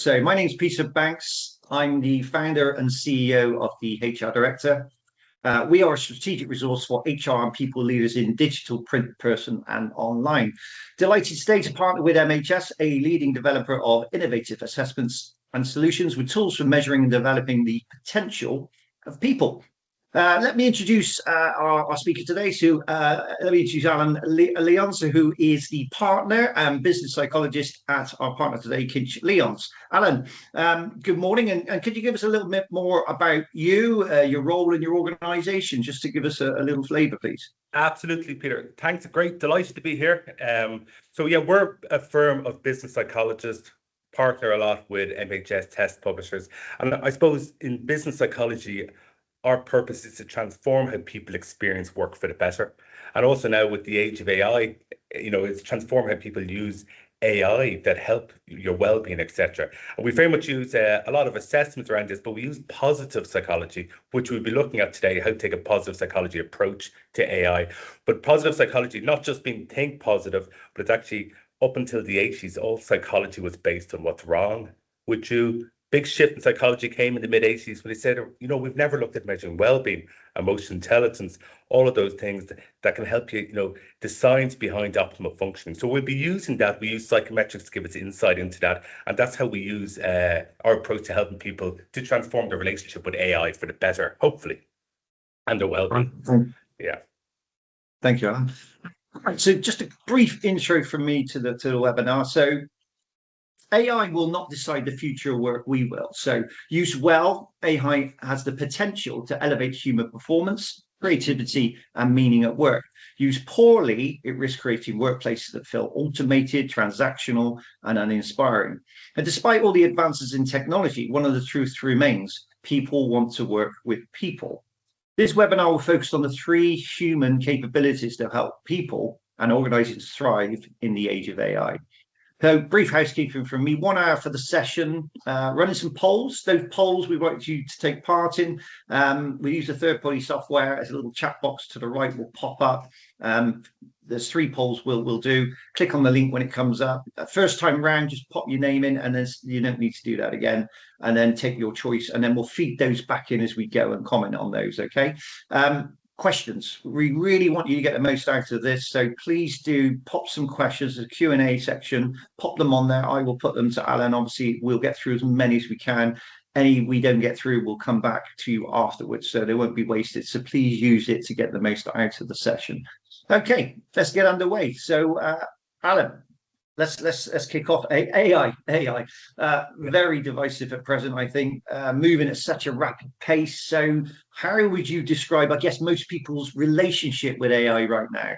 So my name is Peter Banks. I'm the founder and CEO of the HR Director. We are a strategic resource for HR and people leaders in digital, print, person, and online. Delighted today to partner with MHS, a leading developer of innovative assessments and solutions with tools for measuring and developing the potential of people. Let me introduce our speaker today. Let me introduce Alan Lyons, who is the partner and business psychologist at our partner today, KinchLyons. Alan, good morning, and could you give us a little bit more about you, your role in your organisation, just to give us a little flavour, please? Absolutely, Peter. Thanks. Great. Delighted to be here. We're a firm of business psychologists, partner a lot with MHS test publishers. And I suppose in business psychology, our purpose is to transform how people experience work for the better. And also now with the age of AI, it's transform how people use AI that help your well-being, etc. And we very much use a lot of assessments around this, but we use positive psychology, which we'll be looking at today, how to take a positive psychology approach to AI. But positive psychology, not just being think positive, but it's actually up until the 80s, all psychology was based on what's wrong with you. Big shift in psychology came in the mid-80s when they said, we've never looked at measuring well-being, emotional intelligence, all of those things that can help you, the science behind optimal functioning. So we'll be using that. We use psychometrics to give us insight into that. And that's how we use our approach to helping people to transform their relationship with AI for the better, hopefully, and their well-being. Yeah. Thank you, Alan. Right, so just a brief intro from me to the webinar. So AI will not decide the future of work, we will. So use well, AI has the potential to elevate human performance, creativity, and meaning at work. Use poorly, it risks creating workplaces that feel automated, transactional, and uninspiring. And despite all the advances in technology, one of the truths remains: people want to work with people. This webinar will focus on the 3 human capabilities to help people and organizations thrive in the age of AI. So brief housekeeping from me, 1 hour for the session, running some polls. Those polls we want you to take part in. We use a third-party software. As a little chat box to the right will pop up. There's 3 polls we'll do. Click on the link when it comes up. First time round, just pop your name in, and then you don't need to do that again. And then take your choice, and then we'll feed those back in as we go and comment on those, okay? Questions. We really want you to get the most out of this, so please do pop some questions. There's a Q&A section, pop them on there. I will put them to Alan. Obviously, we'll get through as many as we can. Any we don't get through, we'll come back to you afterwards, so they won't be wasted. So please use it to get the most out of the session. Okay, let's get underway. So Alan, let's kick off. AI, very divisive at present, I think, moving at such a rapid pace. So how would you describe, I guess, most people's relationship with AI right now?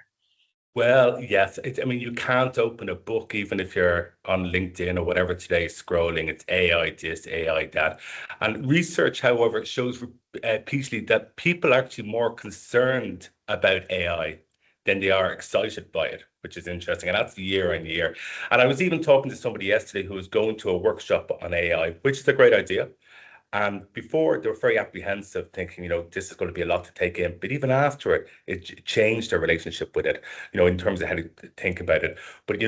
Well, yes. You can't open a book, even if you're on LinkedIn or whatever today, scrolling. It's AI this, AI that. And research, however, shows repeatedly that people are actually more concerned about AI than they are excited by it, which is interesting. And that's year on year. And I was even talking to somebody yesterday who was going to a workshop on AI, which is a great idea. And before, they were very apprehensive, thinking, this is going to be a lot to take in. But even after it, it changed their relationship with it, in terms of how to think about it. But,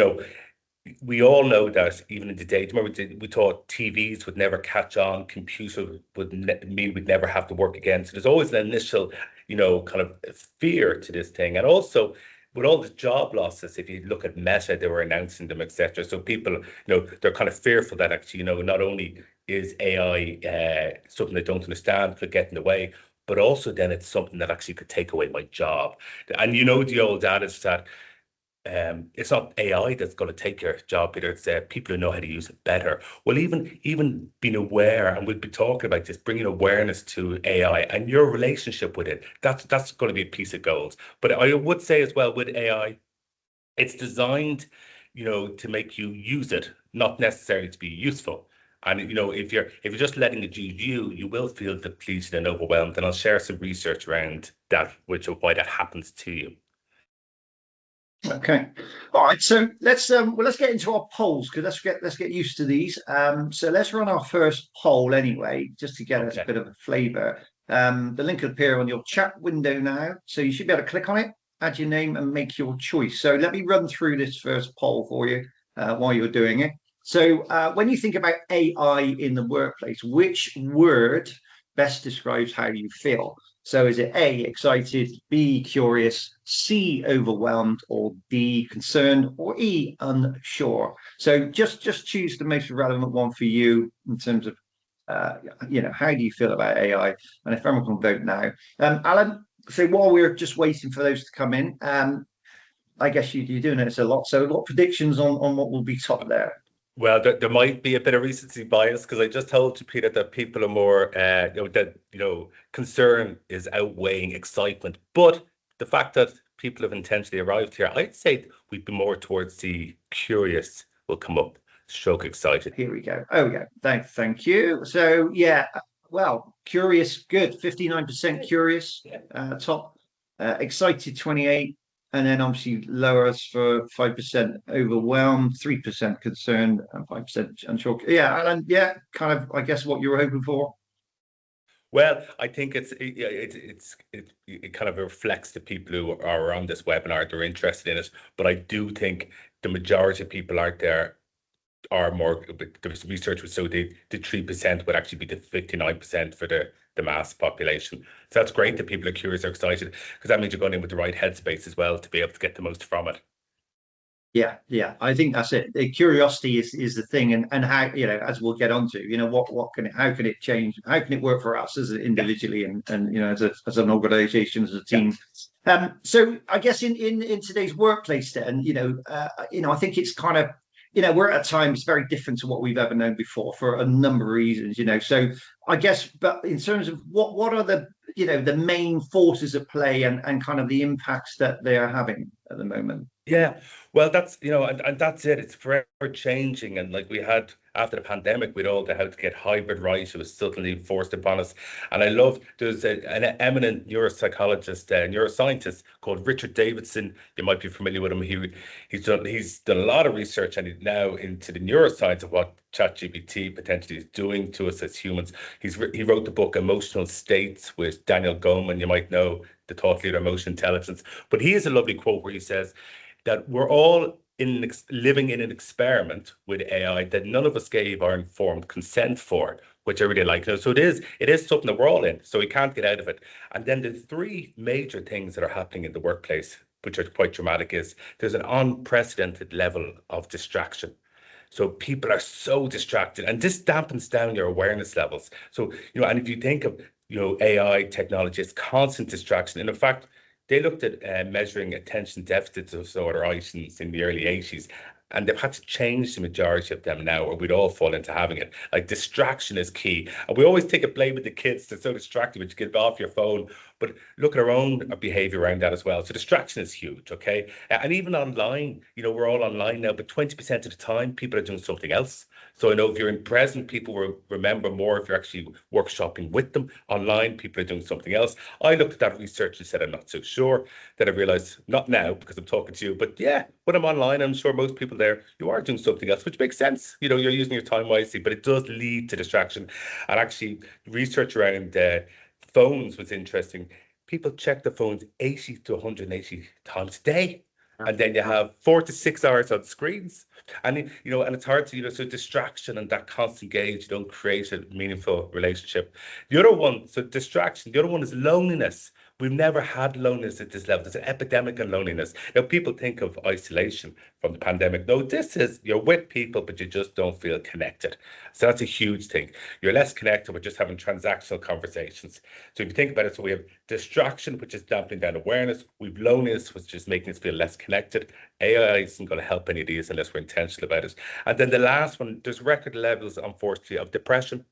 we all know that even in the day, remember we thought TVs would never catch on, computers would mean we'd never have to work again. So there's always an initial, kind of fear to this thing. And also with all the job losses, if you look at Meta, they were announcing them, etc. So people, they're kind of fearful that actually, not only is AI something they don't understand, could get in the way, but also then it's something that actually could take away my job. And the old adage that it's not AI that's going to take your job, Peter. It's people who know how to use it better. Well, even being aware, and we'll be talking about this, bringing awareness to AI and your relationship with it, that's going to be a piece of gold. But I would say as well, with AI, it's designed, to make you use it, not necessarily to be useful. And if you're just letting it use you, you will feel depleted and overwhelmed. And I'll share some research around that, why that happens to you. Okay, all right. So let's get into our polls, because let's get used to these. So let's run our first poll anyway, just to get us a bit of a flavour. The link will appear on your chat window now, so you should be able to click on it, add your name, and make your choice. So let me run through this first poll for you while you're doing it. So when you think about AI in the workplace, which word best describes how you feel? So is it A, excited, B, curious, C, overwhelmed, or D, concerned, or E, unsure? So just choose the most relevant one for you in terms of, how do you feel about AI? And if everyone can vote now. Alan, so while we're just waiting for those to come in, I guess you're doing this a lot. So what predictions on what will be top there? Well, there might be a bit of recency bias because I just told you, Peter, that people are more, concern is outweighing excitement. But the fact that people have intentionally arrived here, I'd say we'd be more towards the curious will come up, stroke excited. Here we go. Oh, yeah. Thank you. So, yeah, well, curious, good. 59% curious, top. Excited, 28. And then obviously lowers for 5% overwhelmed, 3% concerned, and 5% unsure. Yeah, and yeah, kind of, I guess, what you were hoping for. Well, I think it kind of reflects the people who are on this webinar. They're interested in it, but I do think the majority of people out there are more. The research would show the 3% would actually be the 59% for the mass population. So that's great that people are curious or excited, because that means you're going in with the right headspace as well to be able to get the most from it. Yeah, I think that's it. The curiosity is the thing, and how, as we'll get onto, how can it change? How can it work for us as individually and as an organization, as a team? Yeah. So I guess in today's workplace, then I think it's kind of we're at times very different to what we've ever known before for a number of reasons. So I guess, but in terms of what are the the main forces at play and kind of the impacts that they are having at the moment. Yeah, well, that's and that's it. It's forever changing, and like we had after the pandemic, we'd all know how to get hybrid right. It was suddenly forced upon us, and I love there's an eminent neuropsychologist, neuroscientist called Richard Davidson. You might be familiar with him. He's done a lot of research, and he's now into the neuroscience of what ChatGPT potentially is doing to us as humans. He wrote the book Emotional States with Daniel Goleman. You might know, the thought leader, emotion intelligence. But he has a lovely quote where he says that we're all living in an experiment with AI that none of us gave our informed consent for, which I really like. So it is something that we're all in, so we can't get out of it. And then the three major things that are happening in the workplace, which are quite dramatic, is there's an unprecedented level of distraction. So people are so distracted, and this dampens down your awareness levels. So, and if you think of, AI technology, it's constant distraction. And in fact, they looked at measuring attention deficit disorder items in the early 80s, and they've had to change the majority of them now, or we'd all fall into having it. Like, distraction is key. And we always take a blame with the kids. They're so distracted when you get off your phone. But look at our own behavior around that as well. So distraction is huge, okay? And even online, we're all online now, but 20% of the time, people are doing something else. So I know if you're in present, people will remember more if you're actually workshopping with them. Online, people are doing something else. I looked at that research and said, I'm not so sure. Then I realized, not now, because I'm talking to you, but yeah, when I'm online, I'm sure most people there, you are doing something else, which makes sense. You're using your time wisely, but it does lead to distraction. And actually, research around phones was interesting. People check the phones 80 to 180 times a day. And then you have 4 to 6 hours on screens. And, and it's hard to, so distraction and that constant gauge, you don't create a meaningful relationship. The other one, so distraction, the other one is loneliness. We've never had loneliness at this level. There's an epidemic of loneliness. Now, people think of isolation from the pandemic. No, this is you're with people, but you just don't feel connected. So that's a huge thing. You're less connected. We're just having transactional conversations. So if you think about it, so we have distraction, which is dampening down awareness. We've loneliness, which is making us feel less connected. AI isn't going to help any of these unless we're intentional about it. And then the last one, there's record levels, unfortunately, of depression.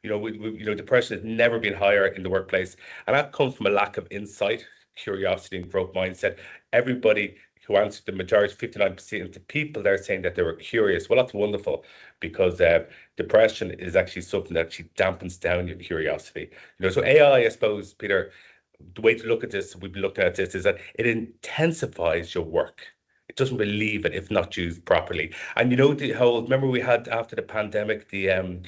Depression has never been higher in the workplace. And that comes from a lack of insight, curiosity, and growth mindset. Everybody who answered, the majority, 59% of the people, they're saying that they were curious. Well, that's wonderful, because depression is actually something that actually dampens down your curiosity. So AI, I suppose, Peter, the way to look at this, we've been looking at this, is that it intensifies your work. It doesn't relieve it if not used properly. And the whole, remember we had after the pandemic the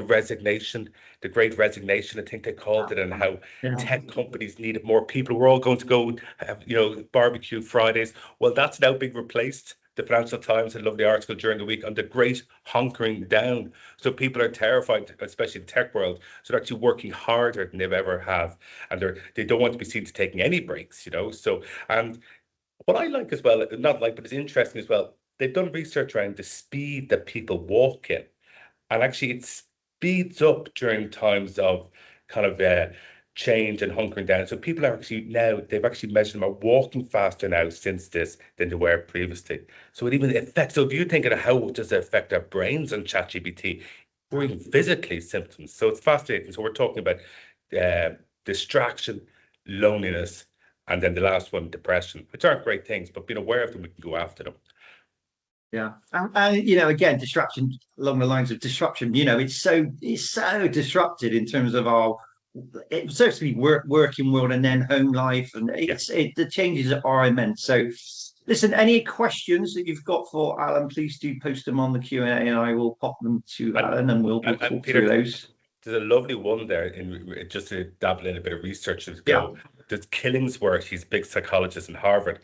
resignation, the great resignation, I think they called it, and how tech companies needed more people. We're all going to go have, barbecue Fridays. Well, that's now being replaced The Financial Times had a lovely article during the week on the great hunkering down. So people are terrified, especially the tech world. So they're actually working harder than they've ever have. And they don't want to be seen to taking any breaks, you know. So, and what I like as well, not like, but it's interesting as well, they've done research around the speed that people walk in. And actually it speeds up during times of kind of change and hunkering down. So people are actually now, they've actually measured them are walking faster now since this than they were previously. So it even affects, so if you think of how does it affect our brains on ChatGPT, or even physically symptoms. So it's fascinating. So we're talking about distraction, loneliness, and then the last one, depression, which aren't great things, but being aware of them, we can go after them. Yeah, and you know, again, disruption along the lines of disruption. You know, it's so disrupted in terms of our, certainly working world and then home life, and the changes are immense. So, listen, any questions that you've got for Alan, please do post them on the Q&A, and I will pop them to Alan, and we'll talk Peter, through those. There's a lovely one there in just to dabble in a bit of research to go. Yeah. There's Killingsworth. He's a big psychologist in Harvard.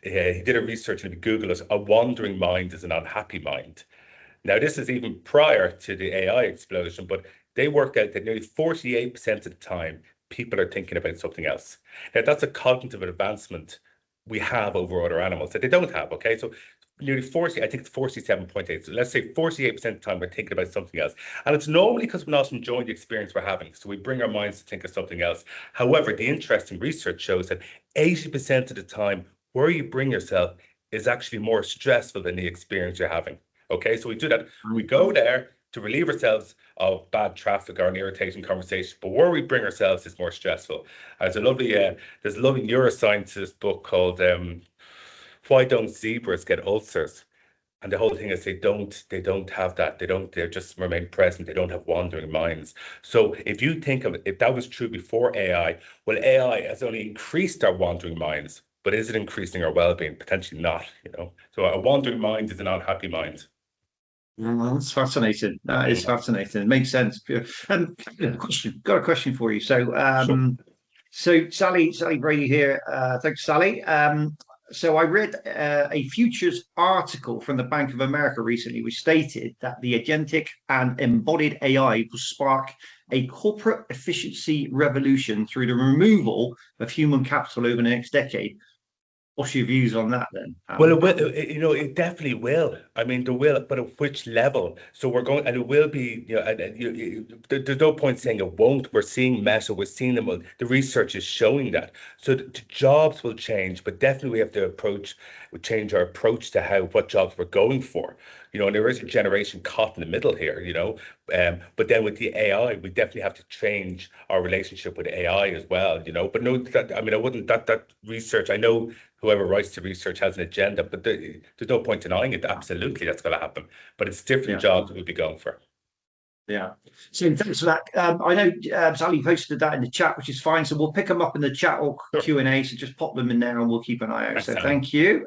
He did a research, and if you Google it, a wandering mind is an unhappy mind. Now, this is even prior to the AI explosion, but they worked out that nearly 48% of the time, people are thinking about something else. Now, that's a cognitive advancement we have over other animals that they don't have, okay? So nearly 40, I think it's 47.8. So let's say 48% of the time we're thinking about something else. And it's normally because we're not enjoying the experience we're having. So we bring our minds to think of something else. However, the interesting research shows that 80% of the time, where you bring yourself is actually more stressful than the experience you're having. Okay, so we do that. We go there to relieve ourselves of bad traffic or an irritating conversation, but where we bring ourselves is more stressful. There's a lovely neuroscientist book called Why Don't Zebras Get Ulcers? And the whole thing is they don't have that. They just remain present. They don't have wandering minds. So if you think of it, if that was true before AI, well, AI has only increased our wandering minds. But is it increasing our well-being? Potentially not, you know. So a wandering mind is an unhappy mind. Well, that's fascinating. That is fascinating. It makes sense. And got a question for you. So, Sure. So Sally Brady here. Thanks, Sally. So I read a futures article from the Bank of America recently, which stated that the agentic and embodied AI will spark a corporate efficiency revolution through the removal of human capital over the next decade. What's your views on that then? Well, it will, you know, it definitely will. I mean, there will, but at which level? So we're going, and it will be, you know, there's no point saying it won't. We're seeing Meta, we're seeing them. The research is showing that. So the jobs will change, but definitely we have to change our approach to what jobs we're going for. You know, and there is a generation caught in the middle here, you know. But then with the AI, we definitely have to change our relationship with AI as well, you know. But no, I mean, I wouldn't, that research, I know whoever writes the research has an agenda, but there's no point denying it. Absolutely, that's going to happen. But it's different jobs we'll be going for. Yeah. So thanks for that. I know Sally posted that in the chat, which is fine. So we'll pick them up in the chat or Q&A. So just pop them in there, and we'll keep an eye out. So thank you.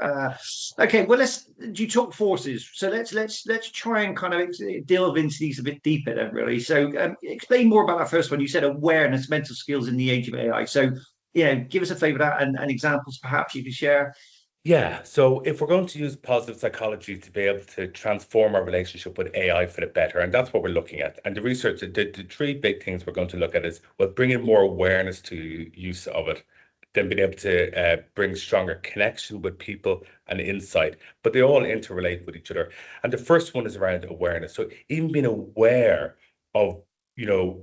Okay. Well, let's do talk forces. So let's try and kind of delve into these a bit deeper, then, really. So explain more about that first one. You said awareness, mental skills in the age of AI. So give us a flavour of that and examples, perhaps you could share. Yeah, so if we're going to use positive psychology to be able to transform our relationship with AI for the better, and that's what we're looking at. And the research, the three big things we're going to look at is, well, bringing more awareness to use of it, then being able to bring stronger connection with people and insight, but they all interrelate with each other. And the first one is around awareness. So even being aware of, you know,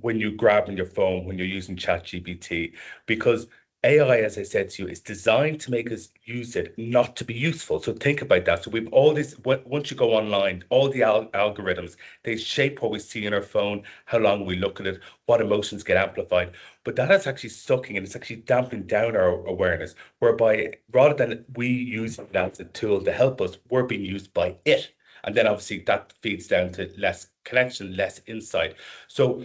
when you're grabbing your phone, when you're using ChatGPT, because AI, as I said to you, is designed to make us use it, not to be useful. So think about that. So we've all this, once you go online, all the algorithms, they shape what we see in our phone, how long we look at it, what emotions get amplified. But that is actually sucking, and it's actually damping down our awareness, whereby rather than we use it as a tool to help us, we're being used by it. And then obviously that feeds down to less connection, less insight. So,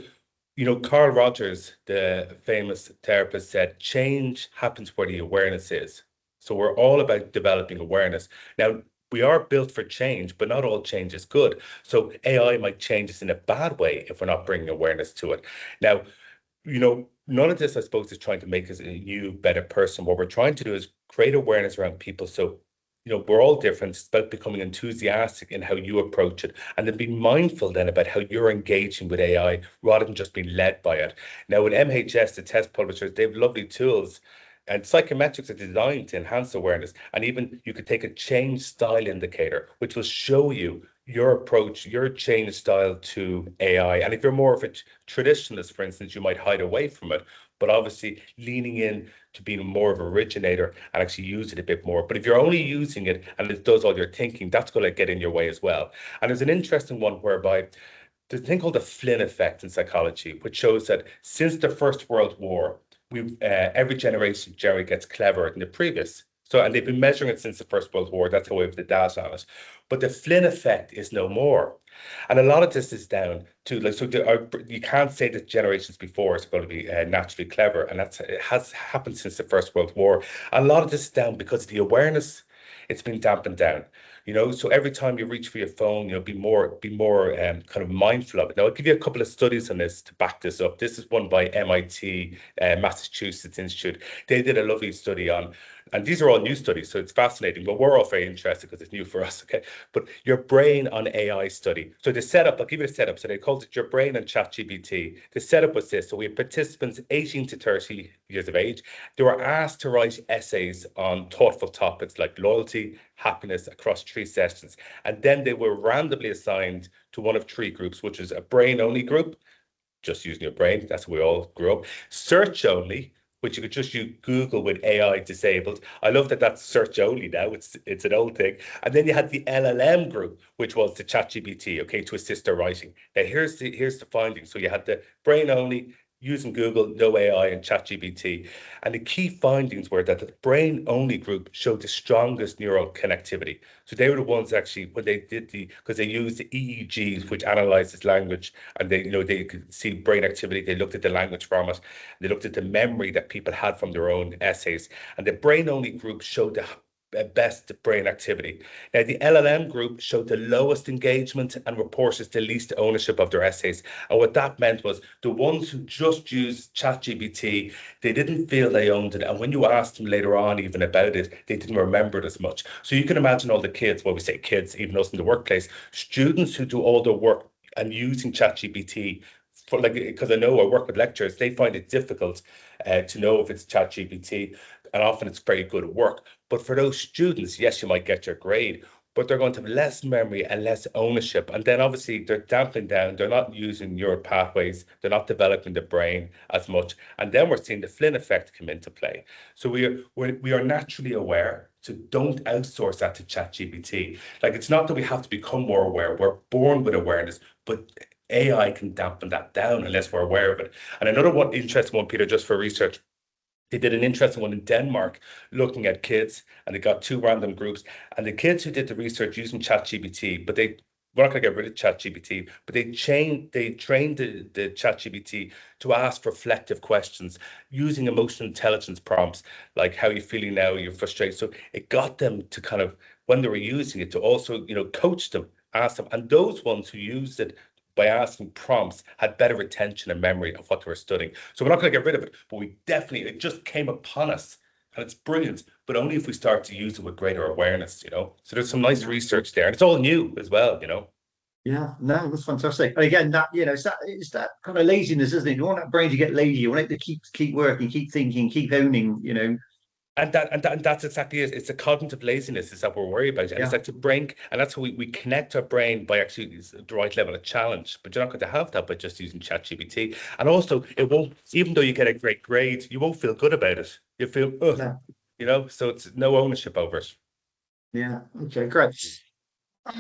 you know, Carl Rogers, the famous therapist, said change happens where the awareness is. So we're all about developing awareness. Now, we are built for change, but not all change is good. So AI might change us in a bad way if we're not bringing awareness to it. Now, you know, none of this, I suppose, is trying to make us a new, better person. What we're trying to do is create awareness around people so we're all different. It's about becoming enthusiastic in how you approach it, and then being mindful then about how you're engaging with AI rather than just being led by it. Now, with MHS, the test publishers, they have lovely tools, and psychometrics are designed to enhance awareness. And even you could take a change style indicator, which will show you your approach, your change style to AI. And if you're more of a traditionalist, for instance, you might hide away from it, but obviously leaning in to being more of an originator and actually use it a bit more. But if you're only using it and it does all your thinking, that's going to get in your way as well. And there's an interesting one whereby there's a thing called the Flynn effect in psychology, which shows that since the First World War, every generation generally gets cleverer than the previous. So, and they've been measuring it since the First World War. That's how we have the data on it. But the Flynn effect is no more. And a lot of this is down to, like, so you can't say that generations before is going to be naturally clever. And it has happened since the First World War. And a lot of this is down because of the awareness. It's been dampened down. So every time you reach for your phone, be more kind of mindful of it. Now, I'll give you a couple of studies on this to back this up. This is one by MIT, Massachusetts Institute. They did a lovely study on, and these are all new studies, so it's fascinating, but we're all very interested because it's new for us, okay? But your brain on AI study. So the setup, I'll give you the setup. So they called it Your Brain on ChatGPT. The setup was this. So we had participants 18 to 30 years of age. They were asked to write essays on thoughtful topics like loyalty, happiness across 3 sessions. And then they were randomly assigned to one of 3 groups, which is a brain-only group, just using your brain. That's how we all grew up. Search only, which you could just use Google with AI disabled. I love that that's search only now. It's an old thing. And then you had the LLM group, which was the ChatGPT, okay, to assist their writing. Now here's the findings. So you had the brain only, using Google, no AI, and ChatGPT. And the key findings were that the brain-only group showed the strongest neural connectivity. So they were the ones actually, when they did because they used the EEGs, which analyzes language, and they could see brain activity. They looked at the language format. They looked at the memory that people had from their own essays. And the brain-only group showed the best brain activity. Now, the LLM group showed the lowest engagement and reported the least ownership of their essays. And what that meant was the ones who just used ChatGPT, they didn't feel they owned it. And when you asked them later on even about it, they didn't remember it as much. So you can imagine all the kids, well, we say kids, even us in the workplace, students who do all their work and using ChatGPT, because I know I work with lecturers, they find it difficult to know if it's ChatGPT, and often it's very good work. But for those students, yes, you might get your grade, but they're going to have less memory and less ownership. And then obviously they're damping down, they're not using neural pathways, they're not developing the brain as much. And then we're seeing the Flynn effect come into play. So we are naturally aware. So don't outsource that to ChatGPT. Like, it's not that we have to become more aware. We're born with awareness, but AI can dampen that down unless we're aware of it. And another one, interesting one, Peter, just for research, they did an interesting one in Denmark looking at kids, and they got 2 random groups. And the kids who did the research using ChatGPT, but we're not going to get rid of ChatGPT, but they trained the ChatGPT to ask reflective questions using emotional intelligence prompts, like how are you feeling now, you're frustrated. So it got them to kind of, when they were using it, to also, coach them, ask them. And those ones who used it by asking prompts had better retention and memory of what they were studying. So we're not going to get rid of it, but it just came upon us, and it's brilliant, but only if we start to use it with greater awareness, So there's some nice research there, and it's all new as well, Yeah, no, that's fantastic. And again, that it's that kind of laziness, isn't it? You want that brain to get lazy, you want it to keep working, keep thinking, keep owning, And that's exactly it. It's a cognitive laziness is that we're worried about. And it's like the brain, and that's how we connect our brain by actually the right level of challenge. But you're not going to have that by just using ChatGPT. And also, it won't, even though you get a great grade, you won't feel good about it. You feel, so it's no ownership over it. Yeah. Okay, great.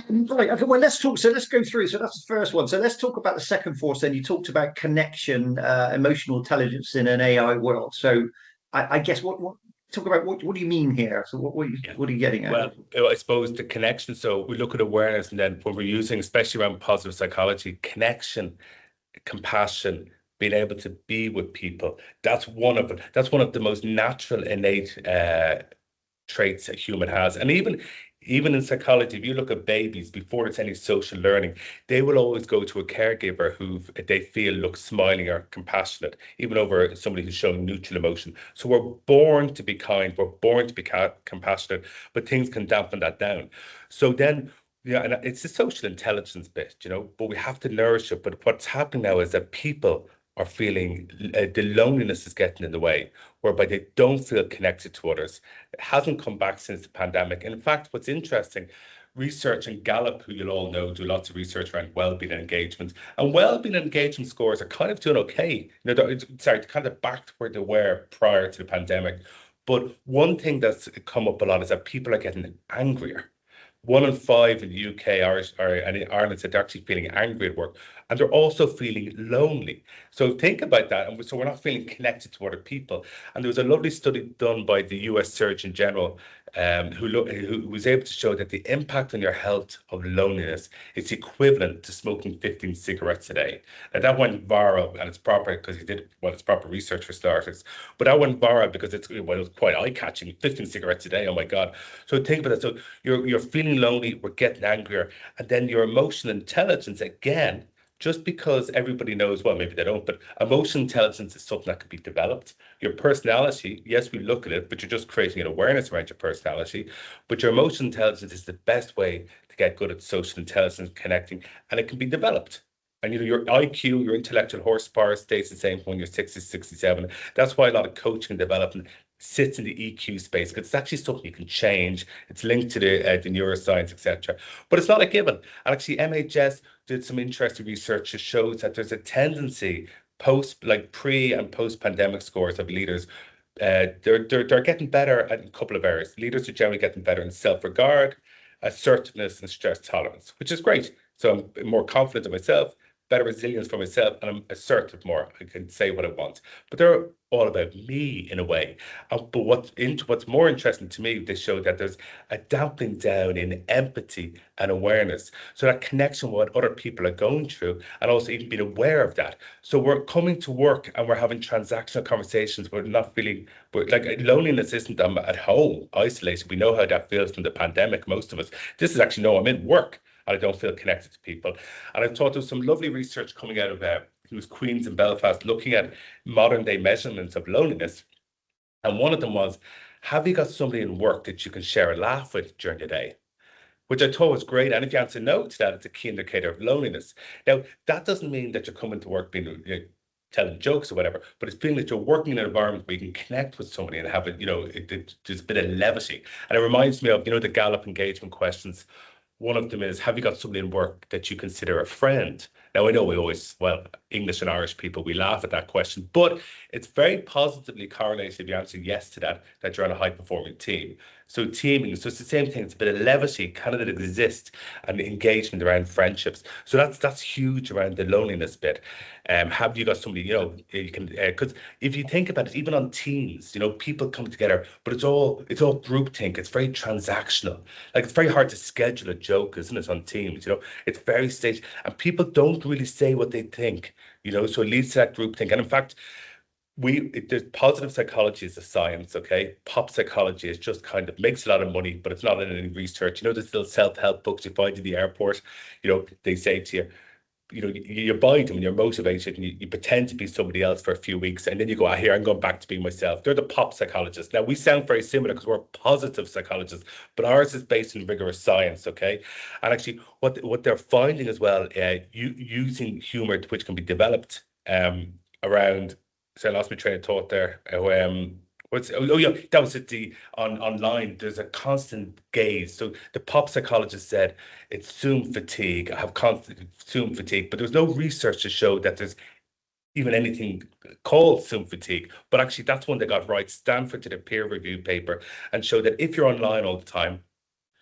Right. Okay. Well, let's talk. So let's go through. So that's the first one. So let's talk about the second force. Then you talked about connection, emotional intelligence in an AI world. So I guess talk about what do you mean here? So what are you getting at? Well, I suppose the connection. So we look at awareness, and then when we're using, especially around positive psychology, connection, compassion, being able to be with people. That's one of it. That's one of the most natural, innate traits a human has. And even Even in psychology, if you look at babies before there's any social learning, they will always go to a caregiver who they feel looks smiling or compassionate, even over somebody who's showing neutral emotion. So we're born to be kind, we're born to be compassionate, but things can dampen that down. So then, yeah, and it's the social intelligence bit, but we have to nourish it. But what's happening now is that people are feeling the loneliness is getting in the way, whereby they don't feel connected to others. It hasn't come back since the pandemic. And in fact, what's interesting, research and Gallup, who you'll all know, do lots of research around well-being and engagement. And well-being and engagement scores are kind of doing okay. They're kind of back to where they were prior to the pandemic. But one thing that's come up a lot is that people are getting angrier. 1 in 5 in the UK and in Ireland said they're actually feeling angry at work, and they're also feeling lonely. So think about that. And so we're not feeling connected to other people. And there was a lovely study done by the US Surgeon General who was able to show that the impact on your health of loneliness is equivalent to smoking 15 cigarettes a day. And that went viral, and it's proper because it's proper research for starters. But that went viral because it was quite eye-catching. 15 cigarettes a day, oh my God. So think about that. So you're feeling lonely, we're getting angrier, and then your emotional intelligence, again, just because everybody knows, well, maybe they don't, but emotional intelligence is something that can be developed. Your personality, yes, we look at it, but you're just creating an awareness around your personality. But your emotional intelligence is the best way to get good at social intelligence, connecting, and it can be developed. And your IQ, your intellectual horsepower stays the same when you're 60, 67. That's why a lot of coaching and development sits in the EQ space, because it's actually something you can change. It's linked to the neuroscience, etc. But it's not a given. And actually, MHS did some interesting research that shows that there's a tendency pre and post pandemic scores of leaders. They're getting better at a couple of areas. Leaders are generally getting better in self-regard, assertiveness, and stress tolerance, which is great. So I'm more confident in myself, better resilience for myself, and I'm assertive more. I can say what I want. But they're all about me in a way. But what's more interesting to me, they show that there's a dampening down in empathy and awareness. So that connection with what other people are going through, and also even being aware of that. So we're coming to work and we're having transactional conversations. We're not feeling, loneliness isn't I'm at home, isolated. We know how that feels from the pandemic, most of us. This is actually, no, I'm in work and I don't feel connected to people. And I thought there was some lovely research coming out of it was Queen's in Belfast, looking at modern day measurements of loneliness. And one of them was, have you got somebody in work that you can share a laugh with during the day? Which I thought was great. And if you answer no to that, it's a key indicator of loneliness. Now, that doesn't mean that you're coming to work being telling jokes or whatever, but it's feeling that you're working in an environment where you can connect with somebody and have there's a bit of levity. And it reminds me of, the Gallup engagement questions. One of them is, have you got somebody in work that you consider a friend? Now, I know we always, English and Irish people, we laugh at that question, but it's very positively correlated if you answer yes to that you're on a high-performing team. So teaming, so it's the same thing. It's a bit of levity, kind of that exists, and engagement around friendships. So that's huge around the loneliness bit. Have you got somebody, you can, because if you think about it, even on teams, people come together, but it's all groupthink. It's very transactional. Like, it's very hard to schedule a joke, isn't it, on teams? It's very staged, and people don't really say what they think, so it leads to that groupthink. And in fact, there's positive psychology is a science, okay? Pop psychology is just kind of makes a lot of money, but it's not in any research. There's little self-help books you find in the airport. They say to you, you buy them and you're motivated and you pretend to be somebody else for a few weeks, and then you go, here, I'm going back to being myself. They're the pop psychologists. Now, we sound very similar because we're positive psychologists, but ours is based in rigorous science, okay? And actually, what they're finding as well, using humor, which can be developed around. So I lost my train of thought there. That was it. Online, there's a constant gaze. So the pop psychologist said it's Zoom fatigue. I have constant Zoom fatigue, but there's no research to show that there's even anything called Zoom fatigue. But actually, that's one they got right. Stanford did a peer review paper and showed that if you're online all the time,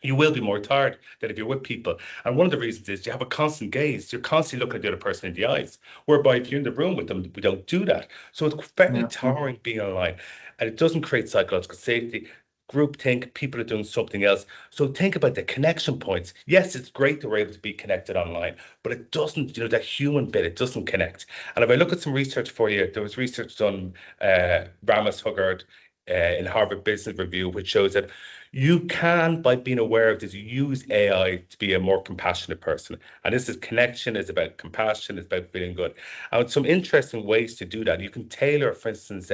you will be more tired than if you're with people. And one of the reasons is you have a constant gaze. You're constantly looking at the other person in the eyes. Whereby if you're in the room with them, we don't do that. So it's very tiring being online. And it doesn't create psychological safety. Groupthink, people are doing something else. So think about the connection points. Yes, it's great that we're able to be connected online, but it doesn't, that human bit, it doesn't connect. And if I look at some research for you, there was research done, Ramos Huggard, in Harvard Business Review, which shows that you can, by being aware of this, use AI to be a more compassionate person. And this is connection, it's about compassion, it's about feeling good. And some interesting ways to do that. You can tailor, for instance,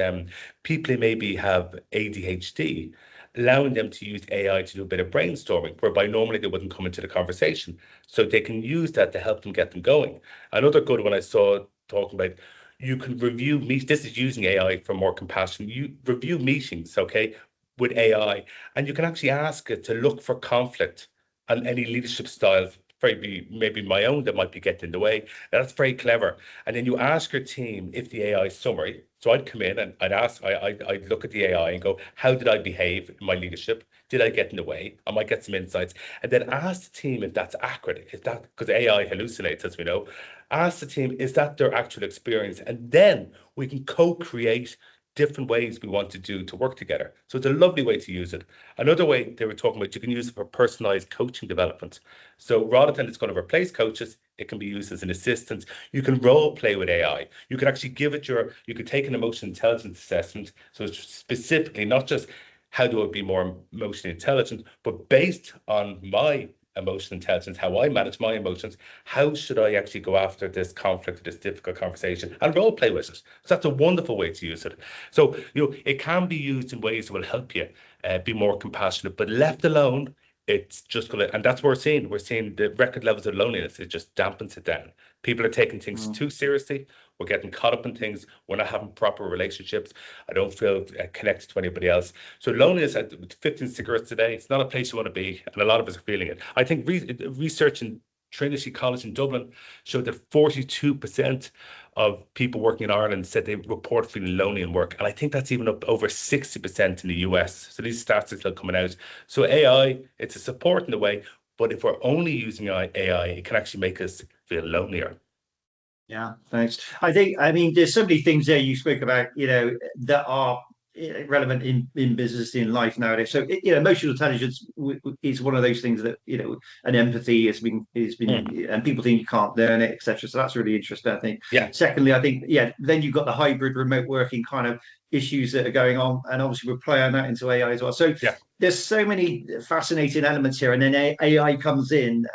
people who maybe have ADHD, allowing them to use AI to do a bit of brainstorming, whereby normally they wouldn't come into the conversation. So they can use that to help them get them going. Another good one I saw talking about, you can review this is using AI for more compassion. You review meetings, okay, with AI, and you can actually ask it to look for conflict and any leadership styles, maybe my own, that might be getting in the way. That's very clever. And then you ask your team if the AI summary. So I'd come in and I'd look at the AI and go, how did I behave in my leadership? Did I get in the way? I might get some insights. And then ask the team if that's accurate. Is that, because AI hallucinates, as we know, ask the team, is that their actual experience? And then we can co-create different ways we want to do to work together. So it's a lovely way to use it. Another way they were talking about, you can use it for personalized coaching development. So rather than it's going to replace coaches, it can be used as an assistant. You can role play with AI. You can actually give it you could take an emotional intelligence assessment. So it's specifically not just how do I be more emotionally intelligent, but based on my emotional intelligence, how I manage my emotions, how should I actually go after this conflict, this difficult conversation, and role play with it. So that's a wonderful way to use it. So, it can be used in ways that will help you be more compassionate, but left alone, it's just going to, and that's what we're seeing the record levels of loneliness. It just dampens it down. People are taking things too seriously. We're getting caught up in things. We're not having proper relationships. I don't feel connected to anybody else. So loneliness, with 15 cigarettes a day, it's not a place you want to be. And a lot of us are feeling it. I think research in Trinity College in Dublin showed that 42% of people working in Ireland said they report feeling lonely in work. And I think that's even up over 60% in the US. So these stats are still coming out. So AI, it's a support in a way, but if we're only using AI, it can actually make us feel lonelier. Yeah, thanks. I mean, there's so many things there you spoke about, that are relevant in business, in life nowadays. So, emotional intelligence is one of those things that, and empathy has been, and people think you can't learn it, etc. So that's really interesting, I think. Yeah. Secondly, I think, then you've got the hybrid remote working kind of issues that are going on, and obviously we're playing that into AI as well. So there's so many fascinating elements here, and then AI comes in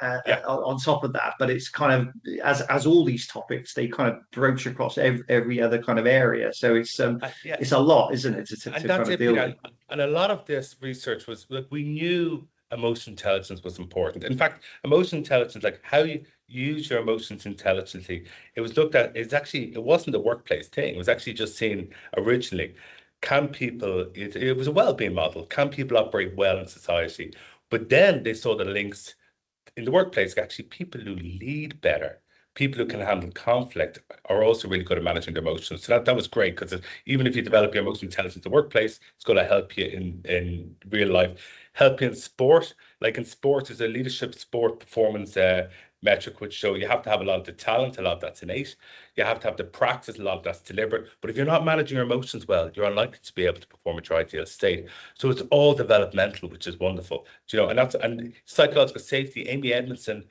on top of that. But it's kind of, as all these topics, they kind of broach across every other kind of area. So it's a lot, isn't it, to kind of deal with. And a lot of this research was, look, we knew emotional intelligence was important. In fact, emotional intelligence, like how you use your emotions intelligently, it was looked at, it wasn't a workplace thing. It was actually just seen originally, can people, it was a well-being model, can people operate well in society? But then they saw the links in the workplace. Actually, people who lead better, people who can handle conflict, are also really good at managing their emotions. So that was great, because even if you develop your emotional intelligence in the workplace, it's going to help you in real life. Help you in sport. Like in sport, there's a leadership sport performance metric, which show you have to have a lot of the talent, a lot of that's innate. You have to have the practice, a lot of that's deliberate. But if you're not managing your emotions well, you're unlikely to be able to perform at your ideal state. So it's all developmental, which is wonderful. And psychological safety. Amy Edmondson,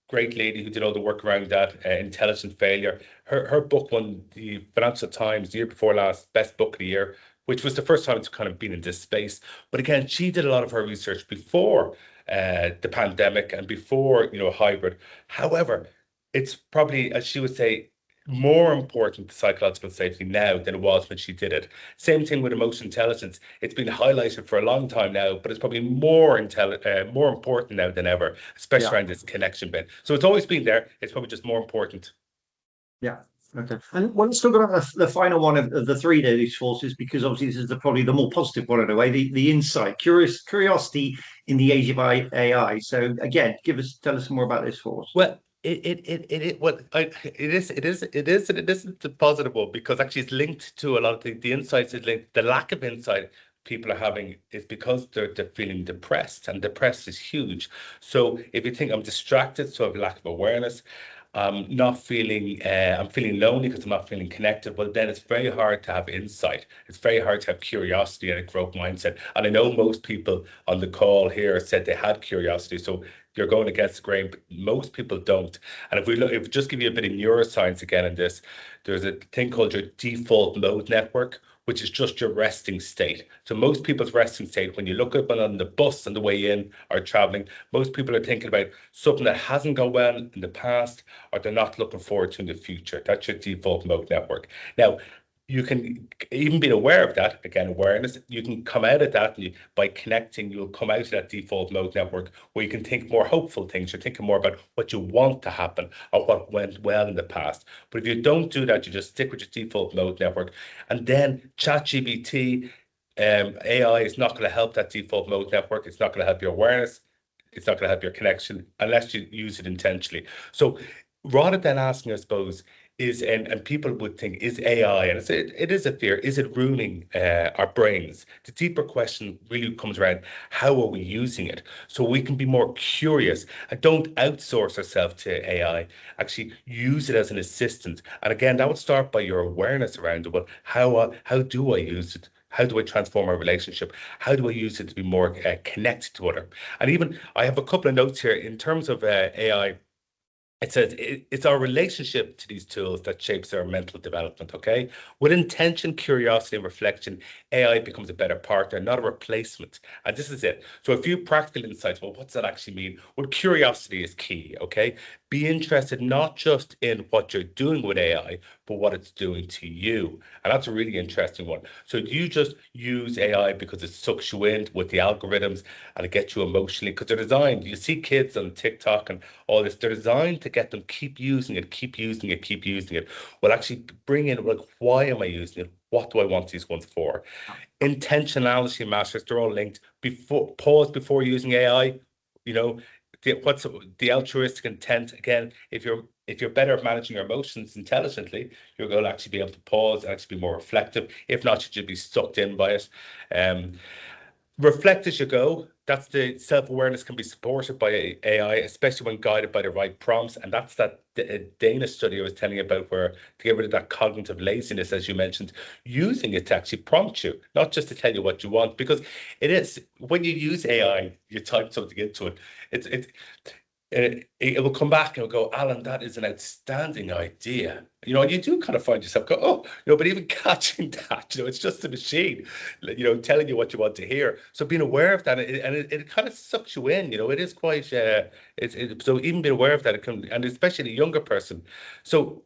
great lady who did all the work around that, intelligent failure. Her book won the Financial Times the year before last, best book of the year, which was the first time it's kind of been in this space. But again, she did a lot of her research before the pandemic and before, hybrid. However, it's probably, as she would say, more important to psychological safety now than it was when she did it. Same thing with emotional intelligence. It's been highlighted for a long time now, but it's probably more important now than ever, especially around this connection bit. So it's always been there. It's probably just more important. Yeah. Okay. And let's talk about the final one of the three these forces, because obviously this is probably the more positive one in a way, the insight, curiosity in the age of AI. So again, tell us more about this force. Well, it isn't the positive one, because actually it's linked to a lot of the insights. Is linked, the lack of insight people are having is because they're feeling depressed, and depressed is huge. So if you think I'm distracted, so I have a lack of awareness, I'm feeling lonely because I'm not feeling connected, well, then it's very hard to have insight. It's very hard to have curiosity and a growth mindset. And I know most people on the call here said they had curiosity, so you're going against the grain, but most people don't. And if we just give you a bit of neuroscience again in this, there's a thing called your default mode network, which is just your resting state. So most people's resting state, when you look up on the bus on the way in or traveling, most people are thinking about something that hasn't gone well in the past, or they're not looking forward to in the future. That's your default mode network. Now, you can even be aware of that, again, awareness, you can come out of that by connecting, you'll come out of that default mode network where you can think more hopeful things. You're thinking more about what you want to happen or what went well in the past. But if you don't do that, you just stick with your default mode network. And then ChatGPT, AI is not going to help that default mode network. It's not going to help your awareness. It's not going to help your connection unless you use it intentionally. So rather than asking, I suppose, and people would think, is AI, and it is a fear, is it ruining our brains? The deeper question really comes around, how are we using it? So we can be more curious and don't outsource ourselves to AI, actually use it as an assistant. And again, that would start by your awareness around it. Well, how do I use it? How do I transform our relationship? How do I use it to be more connected to other? And even I have a couple of notes here in terms of AI. It says it's our relationship to these tools that shapes our mental development, okay? With intention, curiosity, and reflection, AI becomes a better partner, not a replacement. And this is it. So a few practical insights. Well, what's that actually mean? Well, curiosity is key, okay? Be interested not just in what you're doing with AI, but what it's doing to you. And that's a really interesting one. So do you just use AI because it sucks you in with the algorithms and it gets you emotionally? Because they're designed, you see kids on TikTok and all this, they're designed to get them keep using it, keep using it, keep using it. Well, actually bring in, like, why am I using it? What do I want these ones for? Intentionality matters. They're all linked. Pause before using AI. You know, what's the altruistic intent? Again, if you're better at managing your emotions intelligently, you're going to actually be able to pause and actually be more reflective. If not, you should be sucked in by it. Reflect as you go. That's the self-awareness can be supported by AI, especially when guided by the right prompts. And that's that Danish study I was telling you about, where to get rid of that cognitive laziness, as you mentioned, using it to actually prompt you, not just to tell you what you want. Because it is, when you use AI, you type something into it, it will come back and go, Alan, that is an outstanding idea. You know, and you do kind of find yourself go, oh, but even catching that, it's just a machine, telling you what you want to hear. So being aware of that, and it kind of sucks you in, it is quite, so even being aware of that, it can, and especially a younger person. So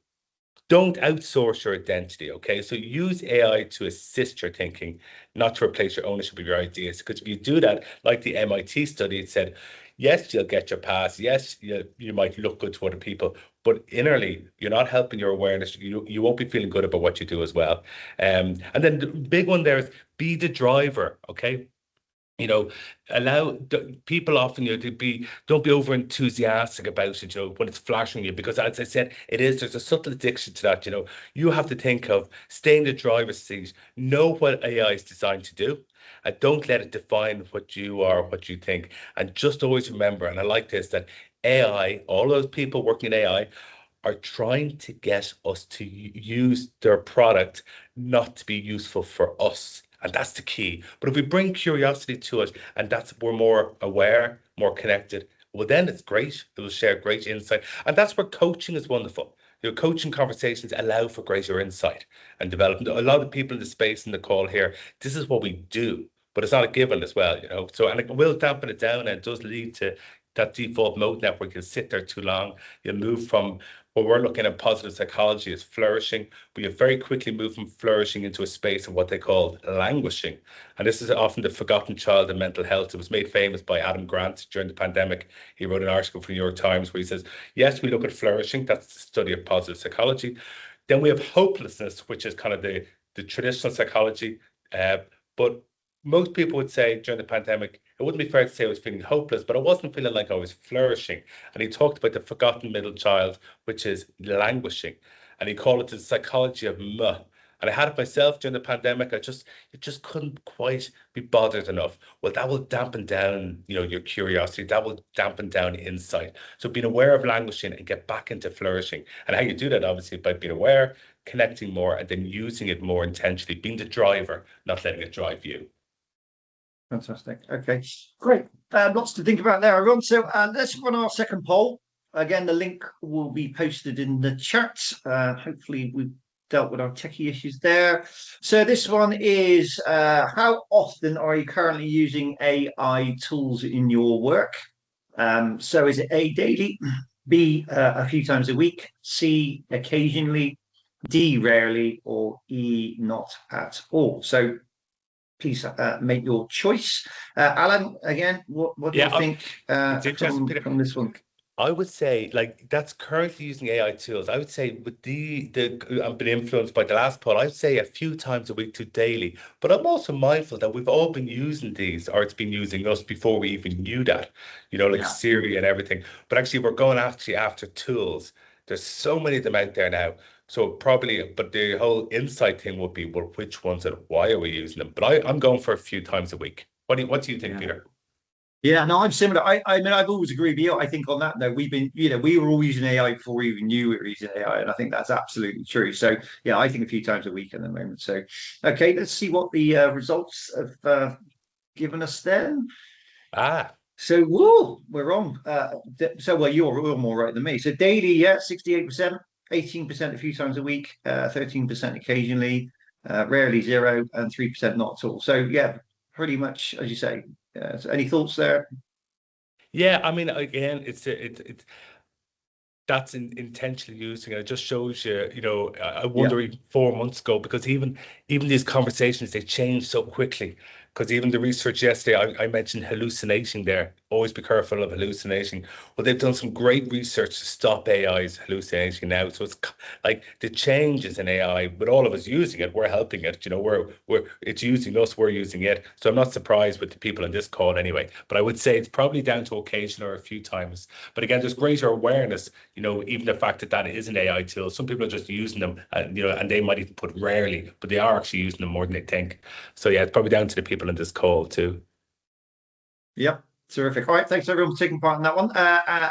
don't outsource your identity, okay? So use AI to assist your thinking, not to replace your ownership of your ideas. Because if you do that, like the MIT study, it said, yes, you'll get your pass. Yes, you might look good to other people, but innerly, you're not helping your awareness. You won't be feeling good about what you do as well. And then the big one there is be the driver, okay? Allow people often don't be over enthusiastic about it, when it's flashing you, because as I said, there's a subtle addiction to that. You have to think of stay in the driver's seat, know what AI is designed to do, and don't let it define what you are, what you think. And just always remember, and I like this, that AI, all those people working in AI, are trying to get us to use their product, not to be useful for us. And that's the key. But if we bring curiosity to it, and we're more aware, more connected, well, then it's great. It will share great insight. And that's where coaching is wonderful. Coaching conversations allow for greater insight and development. A lot of people in the space in the call here, this is what we do, but it's not a given as well, So, and it will dampen it down, and it does lead to that default mode network. You'll sit there too long. You'll move from what we're looking at positive psychology is flourishing, but you very quickly move from flourishing into a space of what they call languishing. And this is often the forgotten child in mental health. It was made famous by Adam Grant during the pandemic. He wrote an article for the New York Times where he says, yes, we look at flourishing. That's the study of positive psychology. Then we have hopelessness, which is kind of the traditional psychology. But most people would say during the pandemic, it wouldn't be fair to say I was feeling hopeless, but I wasn't feeling like I was flourishing. And he talked about the forgotten middle child, which is languishing. And he called it the psychology of meh. And I had it myself during the pandemic. It just couldn't quite be bothered enough. Well, that will dampen down, your curiosity. That will dampen down insight. So being aware of languishing and get back into flourishing. And how you do that, obviously, by being aware, connecting more, and then using it more intentionally, being the driver, not letting it drive you. Fantastic. Okay, great. Lots to think about there, everyone. So let's run our second poll. Again, the link will be posted in the chat. Hopefully, we've dealt with our techie issues there. So this one is, how often are you currently using AI tools in your work? So is it A, daily, B, a few times a week, C, occasionally, D, rarely, or E, not at all? So please make your choice. Alan, again, what do you Yeah, think it's interesting, Peter. from this one? I would say like that's currently using AI tools. I would say with I've been influenced by the last poll. I'd say a few times a week to daily. But I'm also mindful that we've all been using these, or it's been using us before we even knew that. Like Yeah. Siri and everything. But actually, we're going actually after tools. There's so many of them out there now. So probably, but the whole insight thing would be, well, which ones and why are we using them? But I'm going for a few times a week. What do you think, Yeah. Peter? Yeah, no, I'm similar. I mean, I've always agreed with you. I think on that note, we were all using AI before we even knew we were using AI, and I think that's absolutely true. So, yeah, I think a few times a week at the moment. So, okay, let's see what the results have given us then. Ah. So, whoa, we're wrong. Well, you're more right than me. So, daily, yeah, 68%, 18% a few times a week, 13% occasionally, rarely zero, and 3% not at all. So, yeah, pretty much as you say. So any thoughts there? Yeah, I mean, again, it's that's intentionally using it. It just shows you, I Yeah, wonder even 4 months ago, because even these conversations, they change so quickly. Because even the research yesterday, I mentioned hallucinating there. Always be careful of hallucinating. Well, they've done some great research to stop AI's hallucinating now. So it's like the changes in AI, with all of us using it, we're helping it. It's using us, we're using it. So I'm not surprised with the people on this call anyway. But I would say it's probably down to occasion or a few times. But again, there's greater awareness. Even the fact that that is an AI tool, some people are just using them, and they might even put rarely, but they are actually using them more than they think. So yeah, it's probably down to the people in this call too. yep, terrific. All right, thanks everyone for taking part in that one.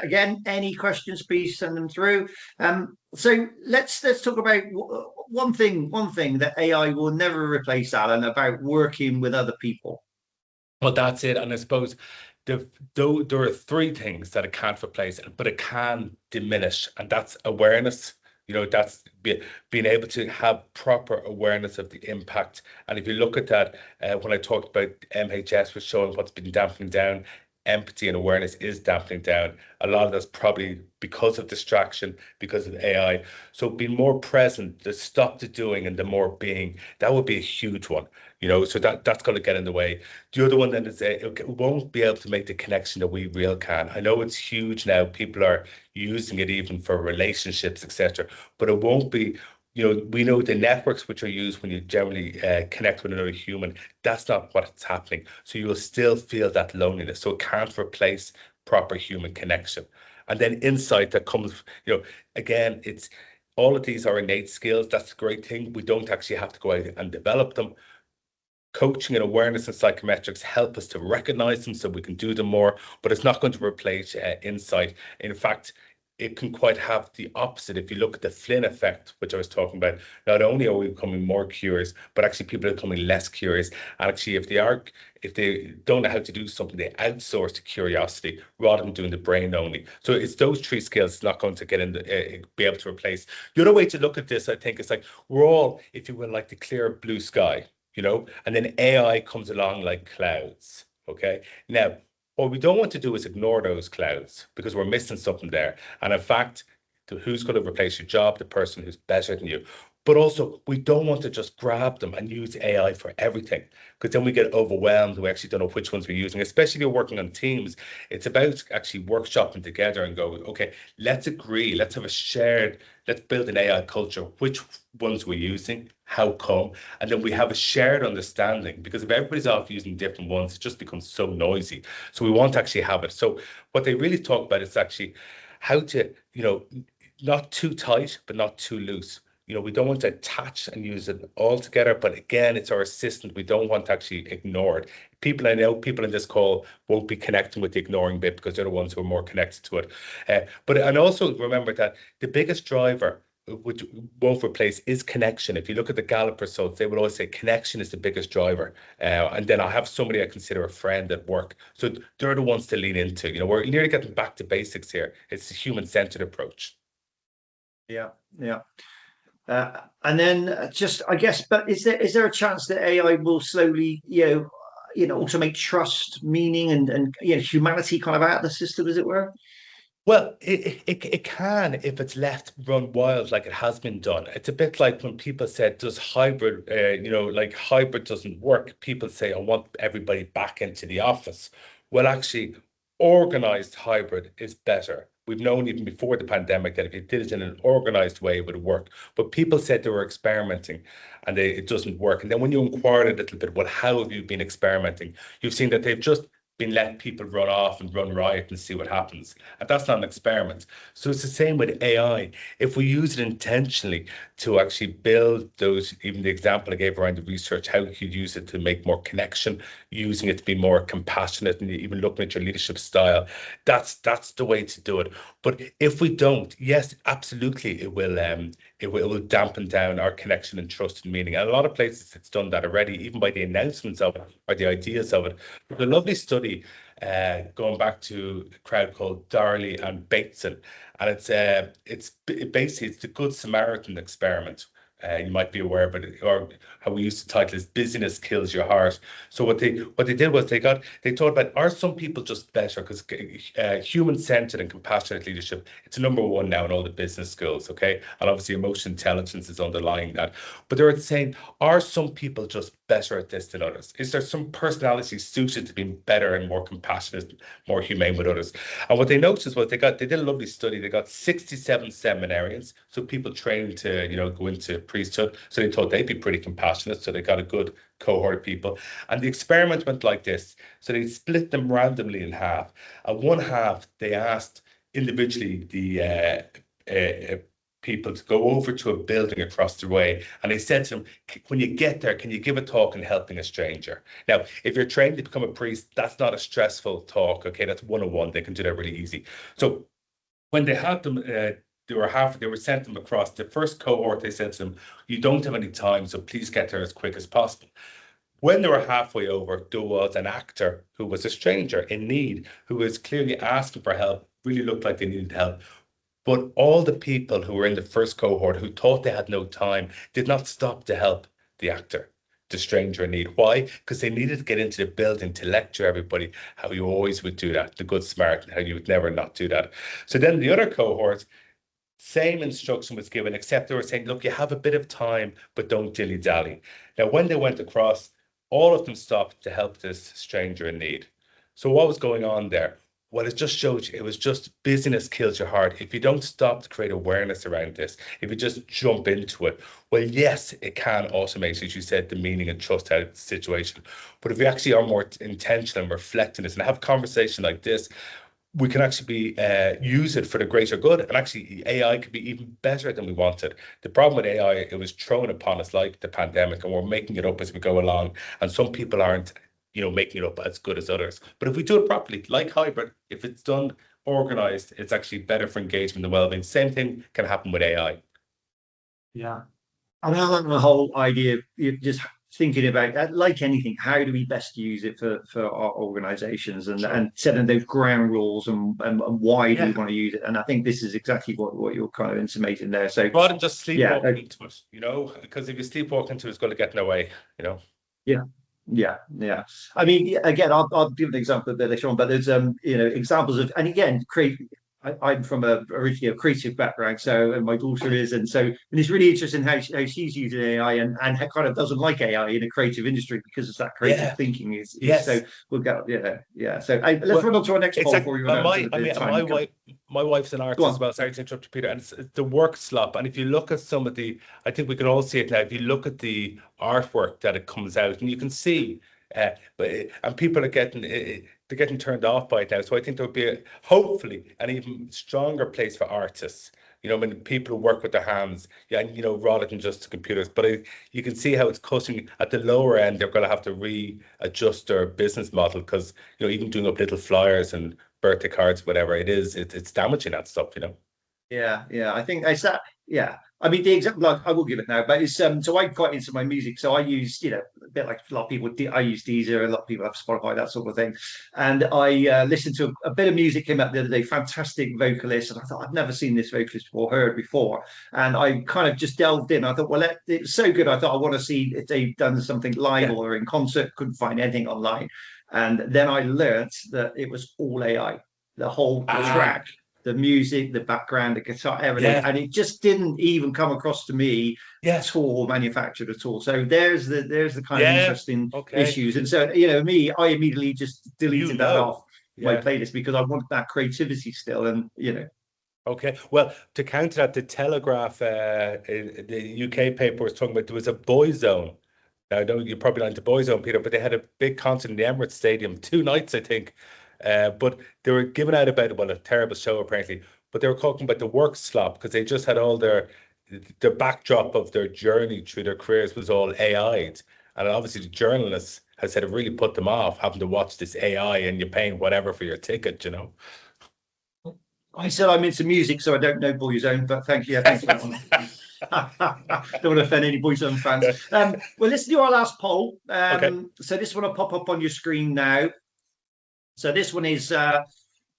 Again, any questions, please send them through. So let's talk about one thing that AI will never replace, Alan, about working with other people. Well, that's it. And I suppose there are three things that it can't replace, but it can diminish, and that's awareness. That's being able to have proper awareness of the impact. And if you look at that, when I talked about MHS was showing what's been dampening down, empathy and awareness is dampening down. A lot of that's probably because of distraction, because of AI. So being more present, the stop the doing and the more being, that would be a huge one. So that's going to get in the way. The other one then is it won't be able to make the connection that we real can. I know it's huge now. People are using it even for relationships, etc. But it won't be. We know the networks which are used when you generally connect with another human. That's not what's happening. So you will still feel that loneliness. So it can't replace proper human connection. And then insight that comes. Again, it's all of these are innate skills. That's a great thing. We don't actually have to go out and develop them. Coaching and awareness and psychometrics help us to recognize them so we can do them more, but it's not going to replace insight. In fact, it can quite have the opposite. If you look at the Flynn effect, which I was talking about, not only are we becoming more curious, but actually people are becoming less curious. And actually, if they don't know how to do something, they outsource to curiosity rather than doing the brain only. So it's those three skills it's not going to get in be able to replace. The other way to look at this, I think, is like we're all, if you will, like the clear blue sky. And then AI comes along like clouds. Okay. Now, what we don't want to do is ignore those clouds because we're missing something there. And in fact, who's going to replace your job? The person who's better than you. But also, we don't want to just grab them and use AI for everything, because then we get overwhelmed. We actually don't know which ones we're using, especially if you're working on teams. It's about actually workshopping together and go, okay, let's agree, let's build an AI culture, which ones we're using, how come, and then we have a shared understanding, because if everybody's off using different ones, it just becomes so noisy. So we want to actually have it. So what they really talk about is actually how to, not too tight, but not too loose. We don't want to attach and use it all together, but again, it's our assistant. We don't want to actually ignore it. I know people in this call won't be connecting with the ignoring bit because they're the ones who are more connected to it. And also remember that the biggest driver, which won't replace, is connection. If you look at the Gallup results, they will always say connection is the biggest driver. And then I have somebody I consider a friend at work. So they're the ones to lean into. We're nearly getting back to basics here. It's a human-centered approach. Yeah, yeah. And then just, I guess, but is there a chance that AI will slowly, automate trust, meaning, and humanity kind of out of the system, as it were? Well, it can if it's left run wild like it has been done. It's a bit like when people said, does hybrid, like hybrid doesn't work. People say, I want everybody back into the office. Well, actually, organized hybrid is better. We've known even before the pandemic that if you did it in an organized way, it would work. But people said they were experimenting and it doesn't work. And then when you inquired a little bit, well, how have you been experimenting? You've seen that they've just been letting people run off and run riot and see what happens. And that's not an experiment. So it's the same with AI. If we use it intentionally to actually build those, even the example I gave around the research, how you could use it to make more connection, using it to be more compassionate, and even looking at your leadership style, that's the way to do it. But if we don't, yes, absolutely, it will dampen down our connection and trust and meaning. And a lot of places it's done that already, even by the announcements of it or the ideas of it. But a lovely study going back to a crowd called Darley and Bateson, and it's basically the Good Samaritan experiment. You might be aware, but or how we used to title is "Busyness Kills Your Heart." So what they did was they thought about, are some people just better, because human-centered and compassionate leadership, it's number one now in all the business schools, okay? And obviously emotional intelligence is underlying that. But they were saying, are some people just better at this than others? Is there some personality suited to being better and more compassionate, more humane with others? And what they noticed was they did a lovely study. They got 67 seminarians, so people trained to go into priesthood. So they thought they'd be pretty compassionate. So they got a good cohort of people. And the experiment went like this. So they split them randomly in half. And one half, they asked individually the people to go over to a building across the way. And they said to them, when you get there, can you give a talk on helping a stranger? Now, if you're trained to become a priest, that's not a stressful talk. Okay, that's one-on-one. They can do that really easy. So when they had them, they were sent them across the first cohort. They said to them, you don't have any time, so please get there as quick as possible. When they were halfway over, there was an actor who was a stranger in need, who was clearly asking for help, really looked like they needed help. But all the people who were in the first cohort who thought they had no time did not stop to help the actor, the stranger in need. Why? Because they needed to get into the building to lecture everybody how you always would do that, the Good Samaritan, how you would never not do that. So then the other cohorts, same instruction was given, except they were saying, look, you have a bit of time, but don't dilly-dally. Now, when they went across, all of them stopped to help this stranger in need. So what was going on there? Well, it just showed you, it was just busyness kills your heart. If you don't stop to create awareness around this, if you just jump into it, well, yes, it can automate, as you said, the meaning and trust out of the situation. But if we actually are more intentional and reflect on this and have a conversation like this, we can actually use it for the greater good. And actually, AI could be even better than we wanted. The problem with AI, it was thrown upon us like the pandemic, and we're making it up as we go along. And some people aren't making it up as good as others. But if we do it properly, like hybrid, if it's done organized, it's actually better for engagement and well-being. Same thing can happen with AI. Yeah. And I like the whole idea of just thinking about that, like anything, how do we best use it for our organizations, and setting those ground rules and why do we want to use it? And I think this is exactly what you're kind of intimating there. So rather than just sleepwalking into it, because if you sleepwalk into it, it's going to get in the way, Yeah. I mean, again, I'll give an example a bit later on, but there's examples of, and again, I'm from originally a creative background, and my daughter is, and it's really interesting how she's using AI and kind of doesn't like AI in a creative industry because of that creative thinking is. So we'll go, So let's run on to our next poll before you run my wife's an artist as well. Sorry to interrupt you, Peter. And it's the work slop. And if you look at some of I think we can all see it now. If you look at the artwork that it comes out, and you can see, and people are they're getting turned off by it now. So I think there would be hopefully an even stronger place for artists. When people who work with their hands, rather than just computers. But you can see how it's cutting at the lower end. They're going to have to readjust their business model because even doing up little flyers and birthday cards, whatever it is, it's damaging that stuff. Yeah, I think it's that. Yeah, I mean, the example, like, I will give it now, but it's so I'm quite into my music. So I use, you know, a bit like a lot of people, I use Deezer, a lot of people have Spotify, that sort of thing. And I listened to a bit of music came out the other day, fantastic vocalist. And I thought, I've never seen this vocalist before, heard before. And I kind of just delved in. I thought, well, it was so good. I thought, I want to see if they've done something live or in concert. Couldn't find anything online. And then I learnt that it was all AI, the whole track, the music, the background, the guitar, everything, and it just didn't even come across to me at all manufactured at all. So there's the kind of interesting issues. And so, you know, me, I immediately just deleted that off my playlist because I want that creativity still, and you know. Okay, well, to counter that, the Telegraph, the UK paper was talking about there was a Boyzone. Now, I know you're probably not into Boyzone, Peter, but they had a big concert in the Emirates Stadium, 2 nights, I think. But they were giving out about, well, a terrible show apparently, but they were talking about the work slop because they just had all their backdrop of their journey through their careers was all AI'd. And obviously the journalists has said it really put them off having to watch this AI and you're paying whatever for your ticket, you know. I said I'm into music, so I don't know Boyzone, but thank you. Yeah, thanks for that one. Don't want to offend any Boyzone fans. Well, let's do our last poll. So this one will pop up on your screen now. So this one is,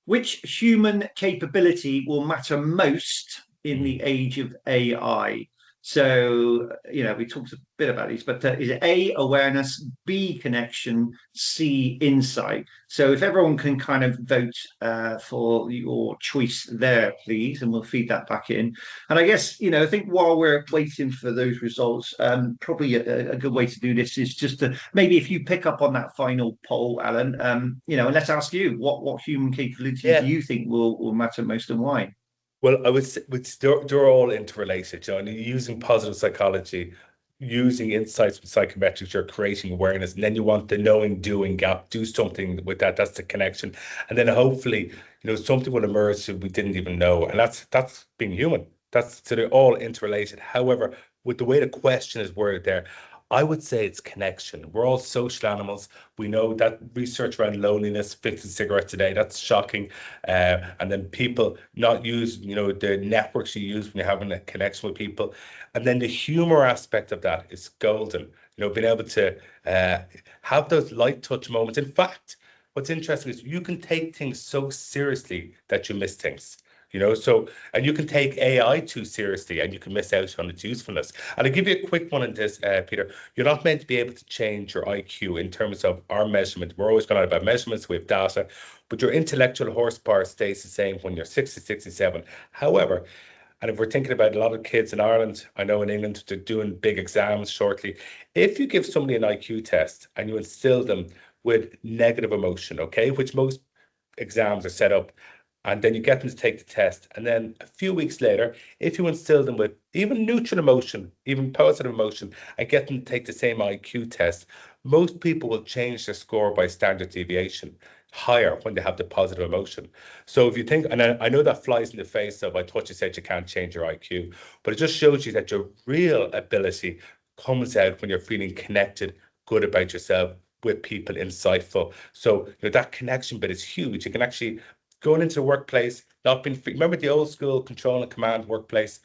which human capability will matter most in the age of AI? So, you know, we talked a bit about these, but is it A, awareness, B, connection, C, insight? So if everyone can kind of vote for your choice there, please, and we'll feed that back in. And I guess, you know, I think while we're waiting for those results, probably a good way to do this is just to maybe if you pick up on that final poll, Alan, you know, and let's ask you, what human capability do you think will matter most and why? Well, I would say they're all interrelated, you know, and using positive psychology, using insights with psychometrics, you're creating awareness, and then you want the knowing doing gap, do something with that. That's the connection. And then hopefully, you know, something will emerge that we didn't even know. And that's being human. So they're all interrelated. However, with the way the question is worded there, I would say it's connection. We're all social animals. We know that research around loneliness, 50 cigarettes a day, that's shocking. And then people not use, you know, the networks you use when you're having a connection with people. And then the humor aspect of that is golden. You know, being able to have those light touch moments. In fact, what's interesting is you can take things so seriously that you miss things. You know, so, and you can take AI too seriously and you can miss out on its usefulness. And I'll give you a quick one on this, Peter. You're not meant to be able to change your IQ in terms of our measurement. We're always going on about measurements, we have data, but your intellectual horsepower stays the same when you're 60, 67. However, and if we're thinking about a lot of kids in Ireland, I know in England, they're doing big exams shortly. If you give somebody an IQ test and you instill them with negative emotion, okay, which most exams are set up, and then you get them to take the test. And then a few weeks later, if you instill them with even neutral emotion, even positive emotion, and get them to take the same IQ test, most people will change their score by standard deviation higher when they have the positive emotion. So if you think, and I know that flies in the face of, I thought you said you can't change your IQ, but it just shows you that your real ability comes out when you're feeling connected, good about yourself, with people, insightful. So, you know, that connection bit is huge. You can actually going into the workplace, not being free. Remember the old school control and command workplace,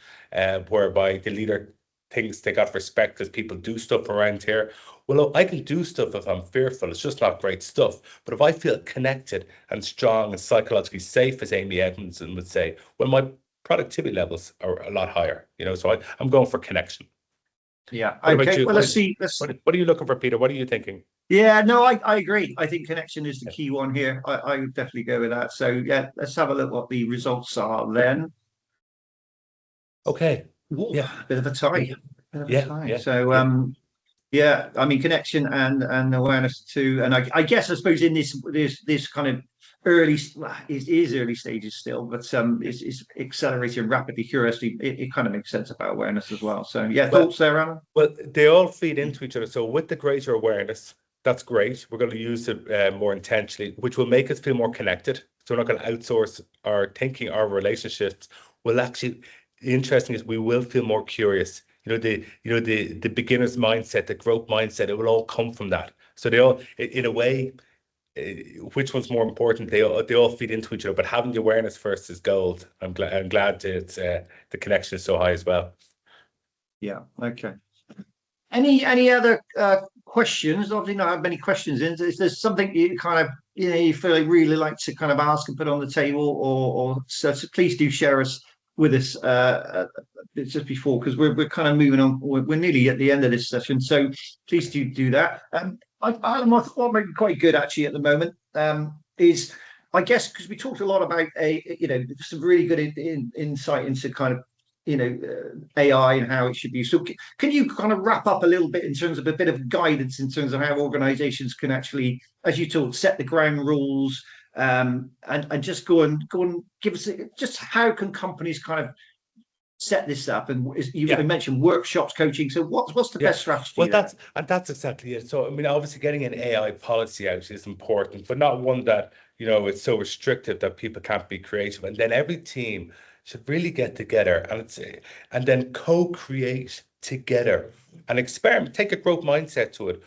whereby the leader thinks they got respect because people do stuff around here. Well, look, I can do stuff if I'm fearful. It's just not great stuff. But if I feel connected and strong and psychologically safe, as Amy Edmondson would say, well, my productivity levels are a lot higher. You know, so I'm going for connection. Yeah. What about Okay. you? Well, let's see. What are you looking for, Peter? What are you thinking? Yeah, no, I agree. I think connection is the key one here. I would definitely go with that. So yeah, let's have a look what the results are then. Okay. Yeah, bit of a tie. Yeah. So yeah, I mean connection and awareness too. And I guess I suppose in this kind of early, it is early stages still, but it's accelerating rapidly. Curiosity, it kind of makes sense about awareness as well. So yeah, thoughts there, Alan? Well, they all feed into each other. So with the greater awareness, that's great. We're going to use it more intentionally, which will make us feel more connected. So we're not going to outsource our thinking, our relationships. Will actually, the interesting is we will feel more curious. You know, the beginner's mindset, the growth mindset, it will all come from that. So they all, in a way, which one's more important? They all feed into each other. But having the awareness first is gold. I'm glad it's the connection is so high as well. Yeah. Okay. Any other questions? Obviously, not have many questions in. Is there something you kind of you feel like really like to kind of ask and put on the table, or so please do share us with us just before, because we're kind of moving on. We're nearly at the end of this session, so please do that. What might be quite good actually at the moment is, I guess, because we talked a lot about some really good insight into kind of AI and how it should be. So can you kind of wrap up a little bit in terms of a bit of guidance in terms of how organizations can actually, as you told, set the ground rules, and just go and give us just how can companies kind of set this up? And you mentioned workshops, coaching. So what's the best strategy? Well, that's exactly it. So I mean, obviously, getting an AI policy out is important, but not one that it's so restrictive that people can't be creative. And then every team should really get together and then co-create together and experiment, take a growth mindset to it.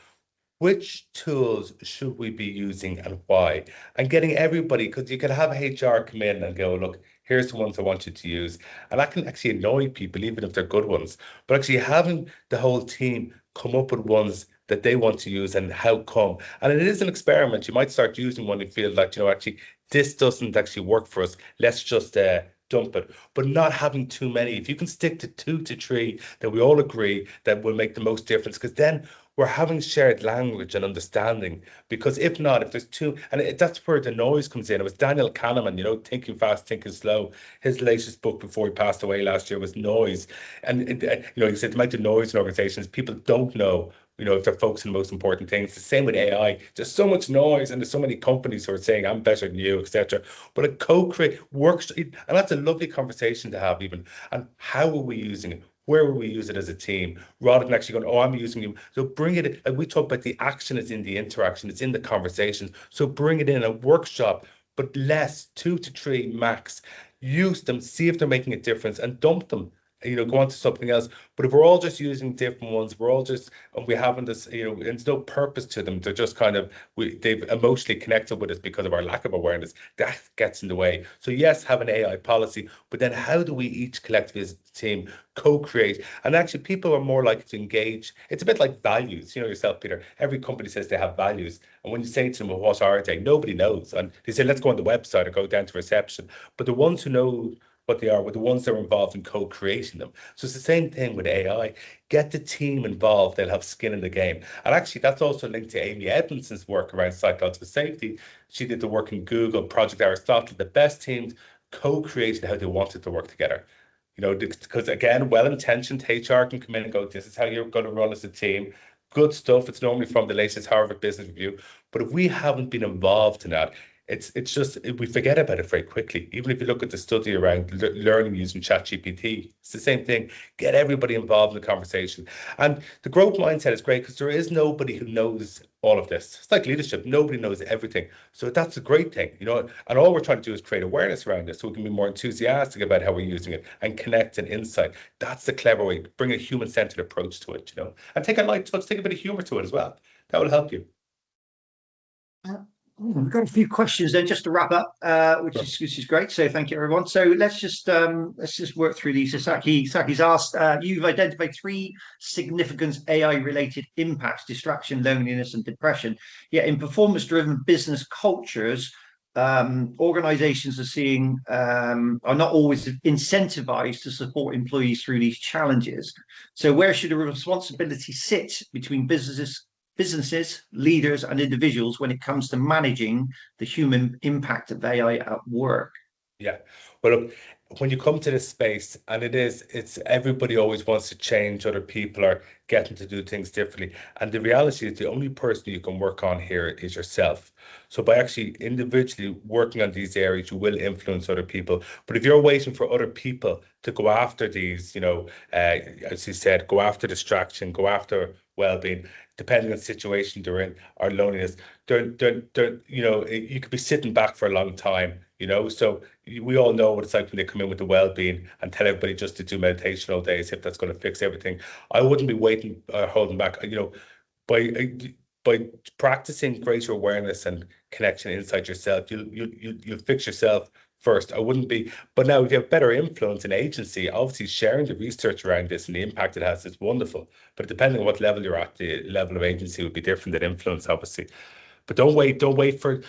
Which tools should we be using and why? And getting everybody, because you can have HR come in and go, look, here's the ones I want you to use. And that can actually annoy people, even if they're good ones. But actually having the whole team come up with ones that they want to use and how come. And it is an experiment. You might start using one and feel like, actually, this doesn't actually work for us. Let's just dump it, but not having too many. If you can stick to 2 to 3 that we all agree that will make the most difference, because then we're having shared language and understanding. Because if not, if there's too, and that's where the noise comes in. It was Daniel Kahneman, Thinking Fast, Thinking Slow. His latest book before he passed away last year was Noise. And, he said the amount of noise in organizations, people don't know if they're focusing on the most important things. The same with AI. There's so much noise and there's so many companies who are saying, I'm better than you, etc. But a co-create works, and that's a lovely conversation to have even. And how are we using it? Where will we use it as a team, rather than actually going, I'm using you. So bring it, like we talk about, the action is in the interaction, it's in the conversation. So bring it in a workshop, but less, 2 to 3 max. Use them, see if they're making a difference, and dump them. Go on to something else. But if we're all just using different ones, we're all just, and we haven't this, there's no purpose to them. They're just kind of, they've emotionally connected with us because of our lack of awareness. That gets in the way. So yes, have an AI policy, but then how do we each collectively as a team co-create? And actually, people are more likely to engage. It's a bit like values. Yourself, Peter, every company says they have values. And when you say to them, well, what are they? Nobody knows. And they say, let's go on the website or go down to reception. But the ones who know what they are were the ones that are involved in co-creating them. So it's the same thing with AI. Get the team involved, they'll have skin in the game. And actually, that's also linked to Amy Edmondson's work around psychological safety. She did the work in Google, Project Aristotle. The best teams co-created how they wanted to work together. Because again, well-intentioned HR can come in and go, this is how you're going to run as a team. Good stuff. It's normally from the latest Harvard Business Review. But if we haven't been involved in that, it's just, we forget about it very quickly. Even if you look at the study around learning using ChatGPT, it's the same thing. Get everybody involved in the conversation. And the growth mindset is great because there is nobody who knows all of this. It's like leadership. Nobody knows everything. So that's a great thing, and all we're trying to do is create awareness around this so we can be more enthusiastic about how we're using it and connect and insight. That's the clever way. Bring a human-centered approach to it, and take a light touch, take a bit of humor to it as well. That will help you. We've got a few questions then, just to wrap up, which is great. So thank you, everyone. So let's just work through these. So Saki's asked, you've identified 3 significant AI-related impacts: distraction, loneliness, and depression. Yet in performance-driven business cultures, organizations are not always incentivized to support employees through these challenges. So where should the responsibility sit between businesses, leaders, and individuals when it comes to managing the human impact of AI at work? Yeah, well, look, when you come to this space, and it's everybody always wants to change, other people are getting to do things differently. And the reality is the only person you can work on here is yourself. So by actually individually working on these areas, you will influence other people. But if you're waiting for other people to go after these, as you said, go after distraction, go after well-being, depending on the situation they're in, or loneliness, you could be sitting back for a long time, So we all know what it's like when they come in with the well-being and tell everybody just to do meditation all day, as if that's going to fix everything. I wouldn't be waiting or holding back. By practicing greater awareness and connection inside yourself, you'll fix yourself first. I wouldn't be, but now if you have better influence in agency, obviously sharing the research around this and the impact it has is wonderful. But depending on what level you're at, the level of agency would be different than influence, obviously. But don't wait for,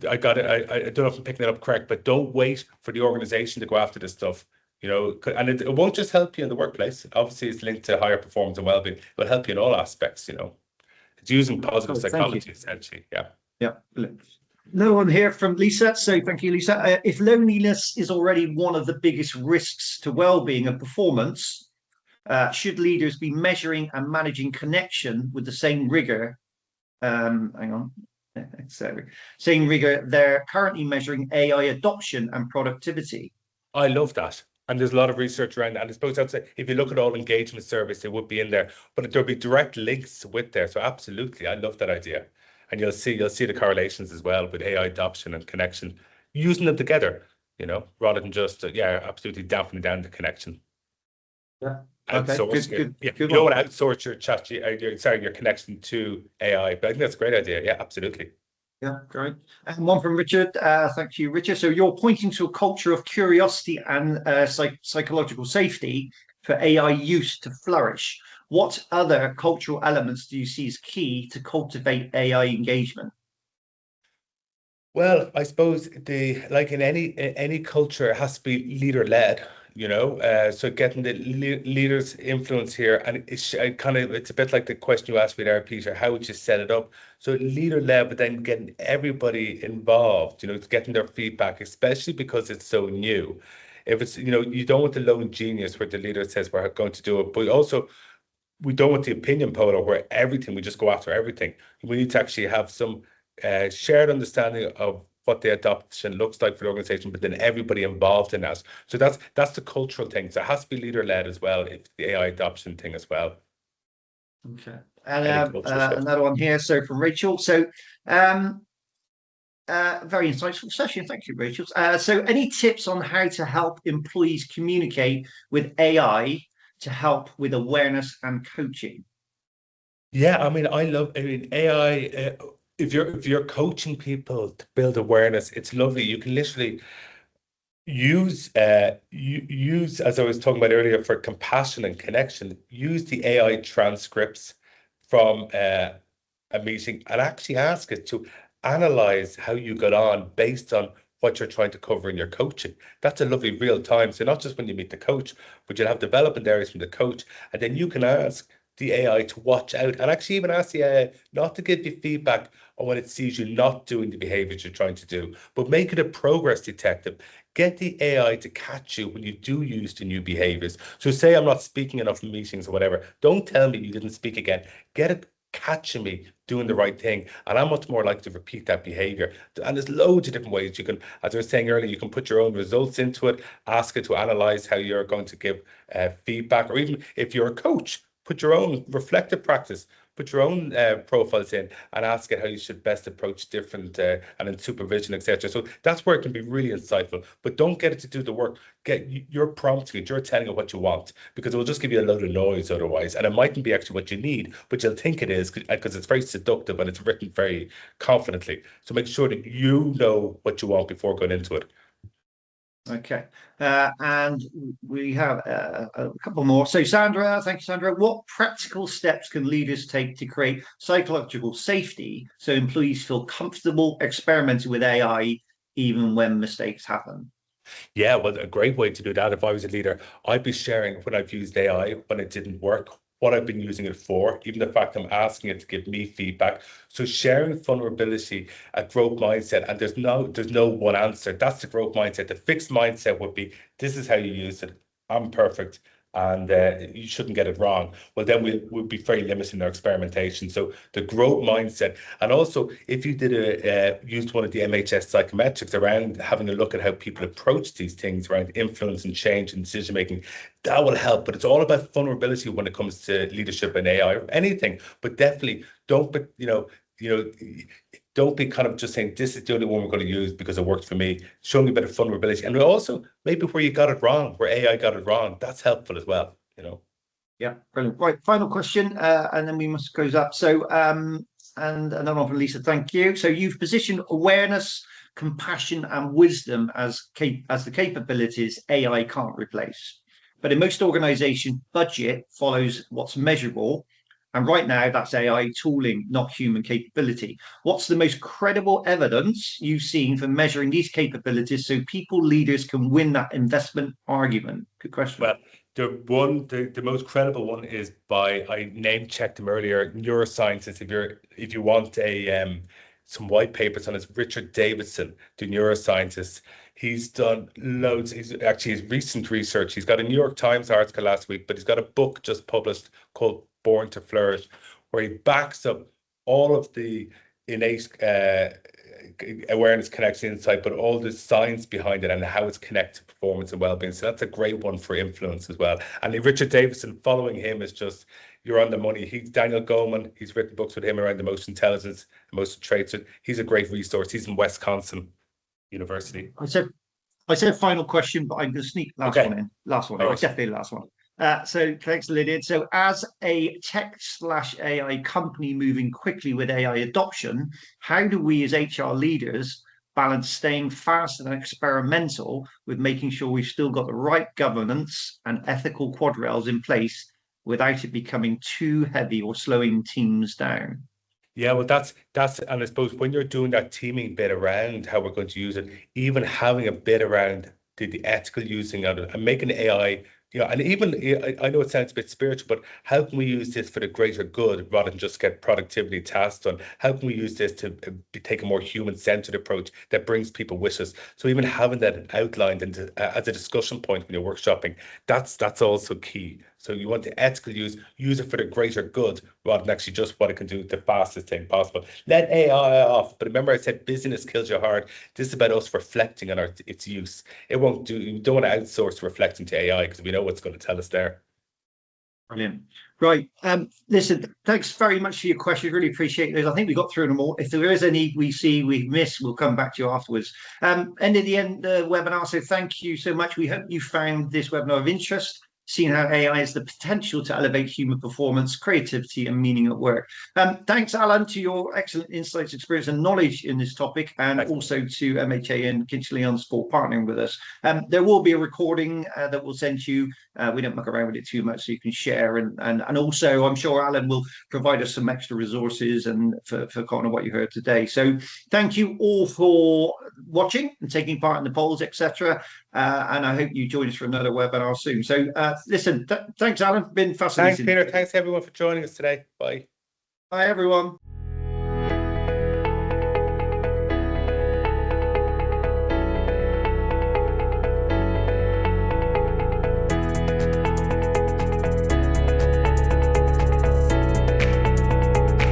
I got it, I don't know if I'm picking it up correct, but don't wait for the organization to go after this stuff. And it won't just help you in the workplace. Obviously, it's linked to higher performance and well-being. It will help you in all aspects, It's using positive psychology, essentially. Yeah. Yeah. No one here from Lisa. So thank you, Lisa. If loneliness is already one of the biggest risks to well-being and performance, should leaders be measuring and managing connection with the same rigor? Hang on. Same rigor they're currently measuring AI adoption and productivity. I love that. And there's a lot of research around that. And I suppose I'd say if you look at all engagement surveys, it would be in there, but there'll be direct links with there. So absolutely, I love that idea. And you'll see the correlations as well with AI adoption and connection, using them together, rather than just absolutely dampening down the connection. Yeah. Okay. Good. You don't want to outsource your connection to AI, but I think that's a great idea. Yeah, absolutely. Yeah, great. And one from Richard. Thank you, Richard. So you're pointing to a culture of curiosity and psychological safety for AI use to flourish. What other cultural elements do you see as key to cultivate AI engagement? Well, I suppose like in any culture, it has to be leader-led. So getting the leader's influence here, and it's a bit like the question you asked me there, Peter. How would you set it up? So leader-led, but then getting everybody involved. Getting their feedback, especially because it's so new. If it's you don't want the lone genius where the leader says we're going to do it, but also we don't want the opinion poll where we just go after everything. We need to actually have some shared understanding of what the adoption looks like for the organization, but then everybody involved in that. So that's the cultural thing. So it has to be leader-led as well, it's the AI adoption thing as well. Okay. And another one here, so from Rachel. So very insightful session. Thank you, Rachel. So any tips on how to help employees communicate with AI to help with awareness and coaching? Yeah, AI, if you're coaching people to build awareness, it's lovely. You can literally use as I was talking about earlier for compassion and connection, use the AI transcripts from a meeting and actually ask it to analyze how you got on based on what you're trying to cover in your coaching. That's a lovely real time. So not just when you meet the coach, but you'll have development areas from the coach, and then you can ask the AI to watch out, and actually even ask the AI not to give you feedback on when it sees you not doing the behaviors you're trying to do, but make it a progress detective. Get the AI to catch you when you do use the new behaviors. So say I'm not speaking enough in meetings or whatever, don't tell me you didn't speak again. Get it catching me doing the right thing, and I'm much more likely to repeat that behavior. And there's loads of different ways you can, as I was saying earlier, you can put your own results into it, ask it to analyze how you're going to give feedback, or even if you're a coach, put your own reflective practice, put your own profiles in and ask it how you should best approach different and in supervision, etc. So that's where it can be really insightful, but don't get it to do the work. You're prompting it, you're telling it what you want, because it will just give you a load of noise otherwise, and it mightn't be actually what you need, but you'll think it is because it's very seductive and it's written very confidently. So make sure that you know what you want before going into it. Okay, and we have a couple more. So Sandra, thank you, Sandra. What practical steps can leaders take to create psychological safety so employees feel comfortable experimenting with AI even when mistakes happen? Yeah, well, a great way to do that, if I was a leader, I'd be sharing when I've used AI, when it didn't work, what I've been using it for, even the fact I'm asking it to give me feedback. So sharing vulnerability, a growth mindset, and there's no one answer. That's the growth mindset. The fixed mindset would be, this is how you use it. I'm perfect, and you shouldn't get it wrong. Well, then we'll be very limited in our experimentation. So the growth mindset, and also if you did used one of the MHS psychometrics around having a look at how people approach these things around influence and change and decision making, that will help. But it's all about vulnerability when it comes to leadership and AI or anything. But definitely don't don't be kind of just saying this is the only one we're going to use because it worked for me. Showing a bit of vulnerability, and also maybe where you got it wrong, where AI got it wrong, that's helpful as well. Yeah, brilliant. Right, final question, and then we must close up. So, and another one from Lisa. Thank you. So you've positioned awareness, compassion and wisdom as the capabilities AI can't replace. But in most organizations, budget follows what's measurable. And right now, that's AI tooling, not human capability. What's the most credible evidence you've seen for measuring these capabilities so people, leaders can win that investment argument? Good question. Well, the most credible one is by, I name checked him earlier, neuroscientists. If you want some white papers on, it's Richard Davidson, the neuroscientist. He's done loads. He's actually his recent research. He's got a New York Times article last week, but he's got a book just published called Born to Flourish, where he backs up all of the innate awareness, connection, insight, but all the science behind it and how it's connected to performance and well-being. So that's a great one for influence as well. And Richard Davidson, following him is just, you're on the money. He's Daniel Goleman. He's written books with him around emotional intelligence, emotional traits. He's a great resource. He's in Wisconsin University. I said final question, but I'm going to sneak last one in. Last one. Definitely the last one. So thanks, Lydia. So as a tech/AI company moving quickly with AI adoption, how do we as HR leaders balance staying fast and experimental with making sure we've still got the right governance and ethical guardrails in place without it becoming too heavy or slowing teams down? Yeah, well, that's, and I suppose when you're doing that teaming bit around how we're going to use it, even having a bit around the ethical using of it and making AI, and even, I know it sounds a bit spiritual, but how can we use this for the greater good rather than just get productivity tasks done? How can we use this to take a more human-centered approach that brings people with us? So even having that outlined and as a discussion point when you're workshopping, that's also key. So you want the ethical use it for the greater good rather than actually just what it can do the fastest thing possible. Let AI off. But remember I said business kills your heart. This is about us reflecting on its use. You don't want to outsource reflecting to AI because we know what's going to tell us there. Brilliant. Right. Listen, thanks very much for your questions. Really appreciate those. I think we got through them all. If there is any we've missed, we'll come back to you afterwards. End of the webinar. So thank you so much. We hope you found this webinar of interest, seeing how AI has the potential to elevate human performance, creativity, and meaning at work. Thanks, Alan, to your excellent insights, experience, and knowledge in this topic, and also to MHA and KinchLyons for partnering with us. There will be a recording that we'll send you. We don't muck around with it too much, so you can share. And also, I'm sure Alan will provide us some extra resources and for kind of what you heard today. So thank you all for watching and taking part in the polls, etc. And I hope you join us for another webinar soon. So listen, thanks, Alan. Been fascinating. Thanks, Peter. Thanks, everyone, for joining us today. Bye. Bye, everyone.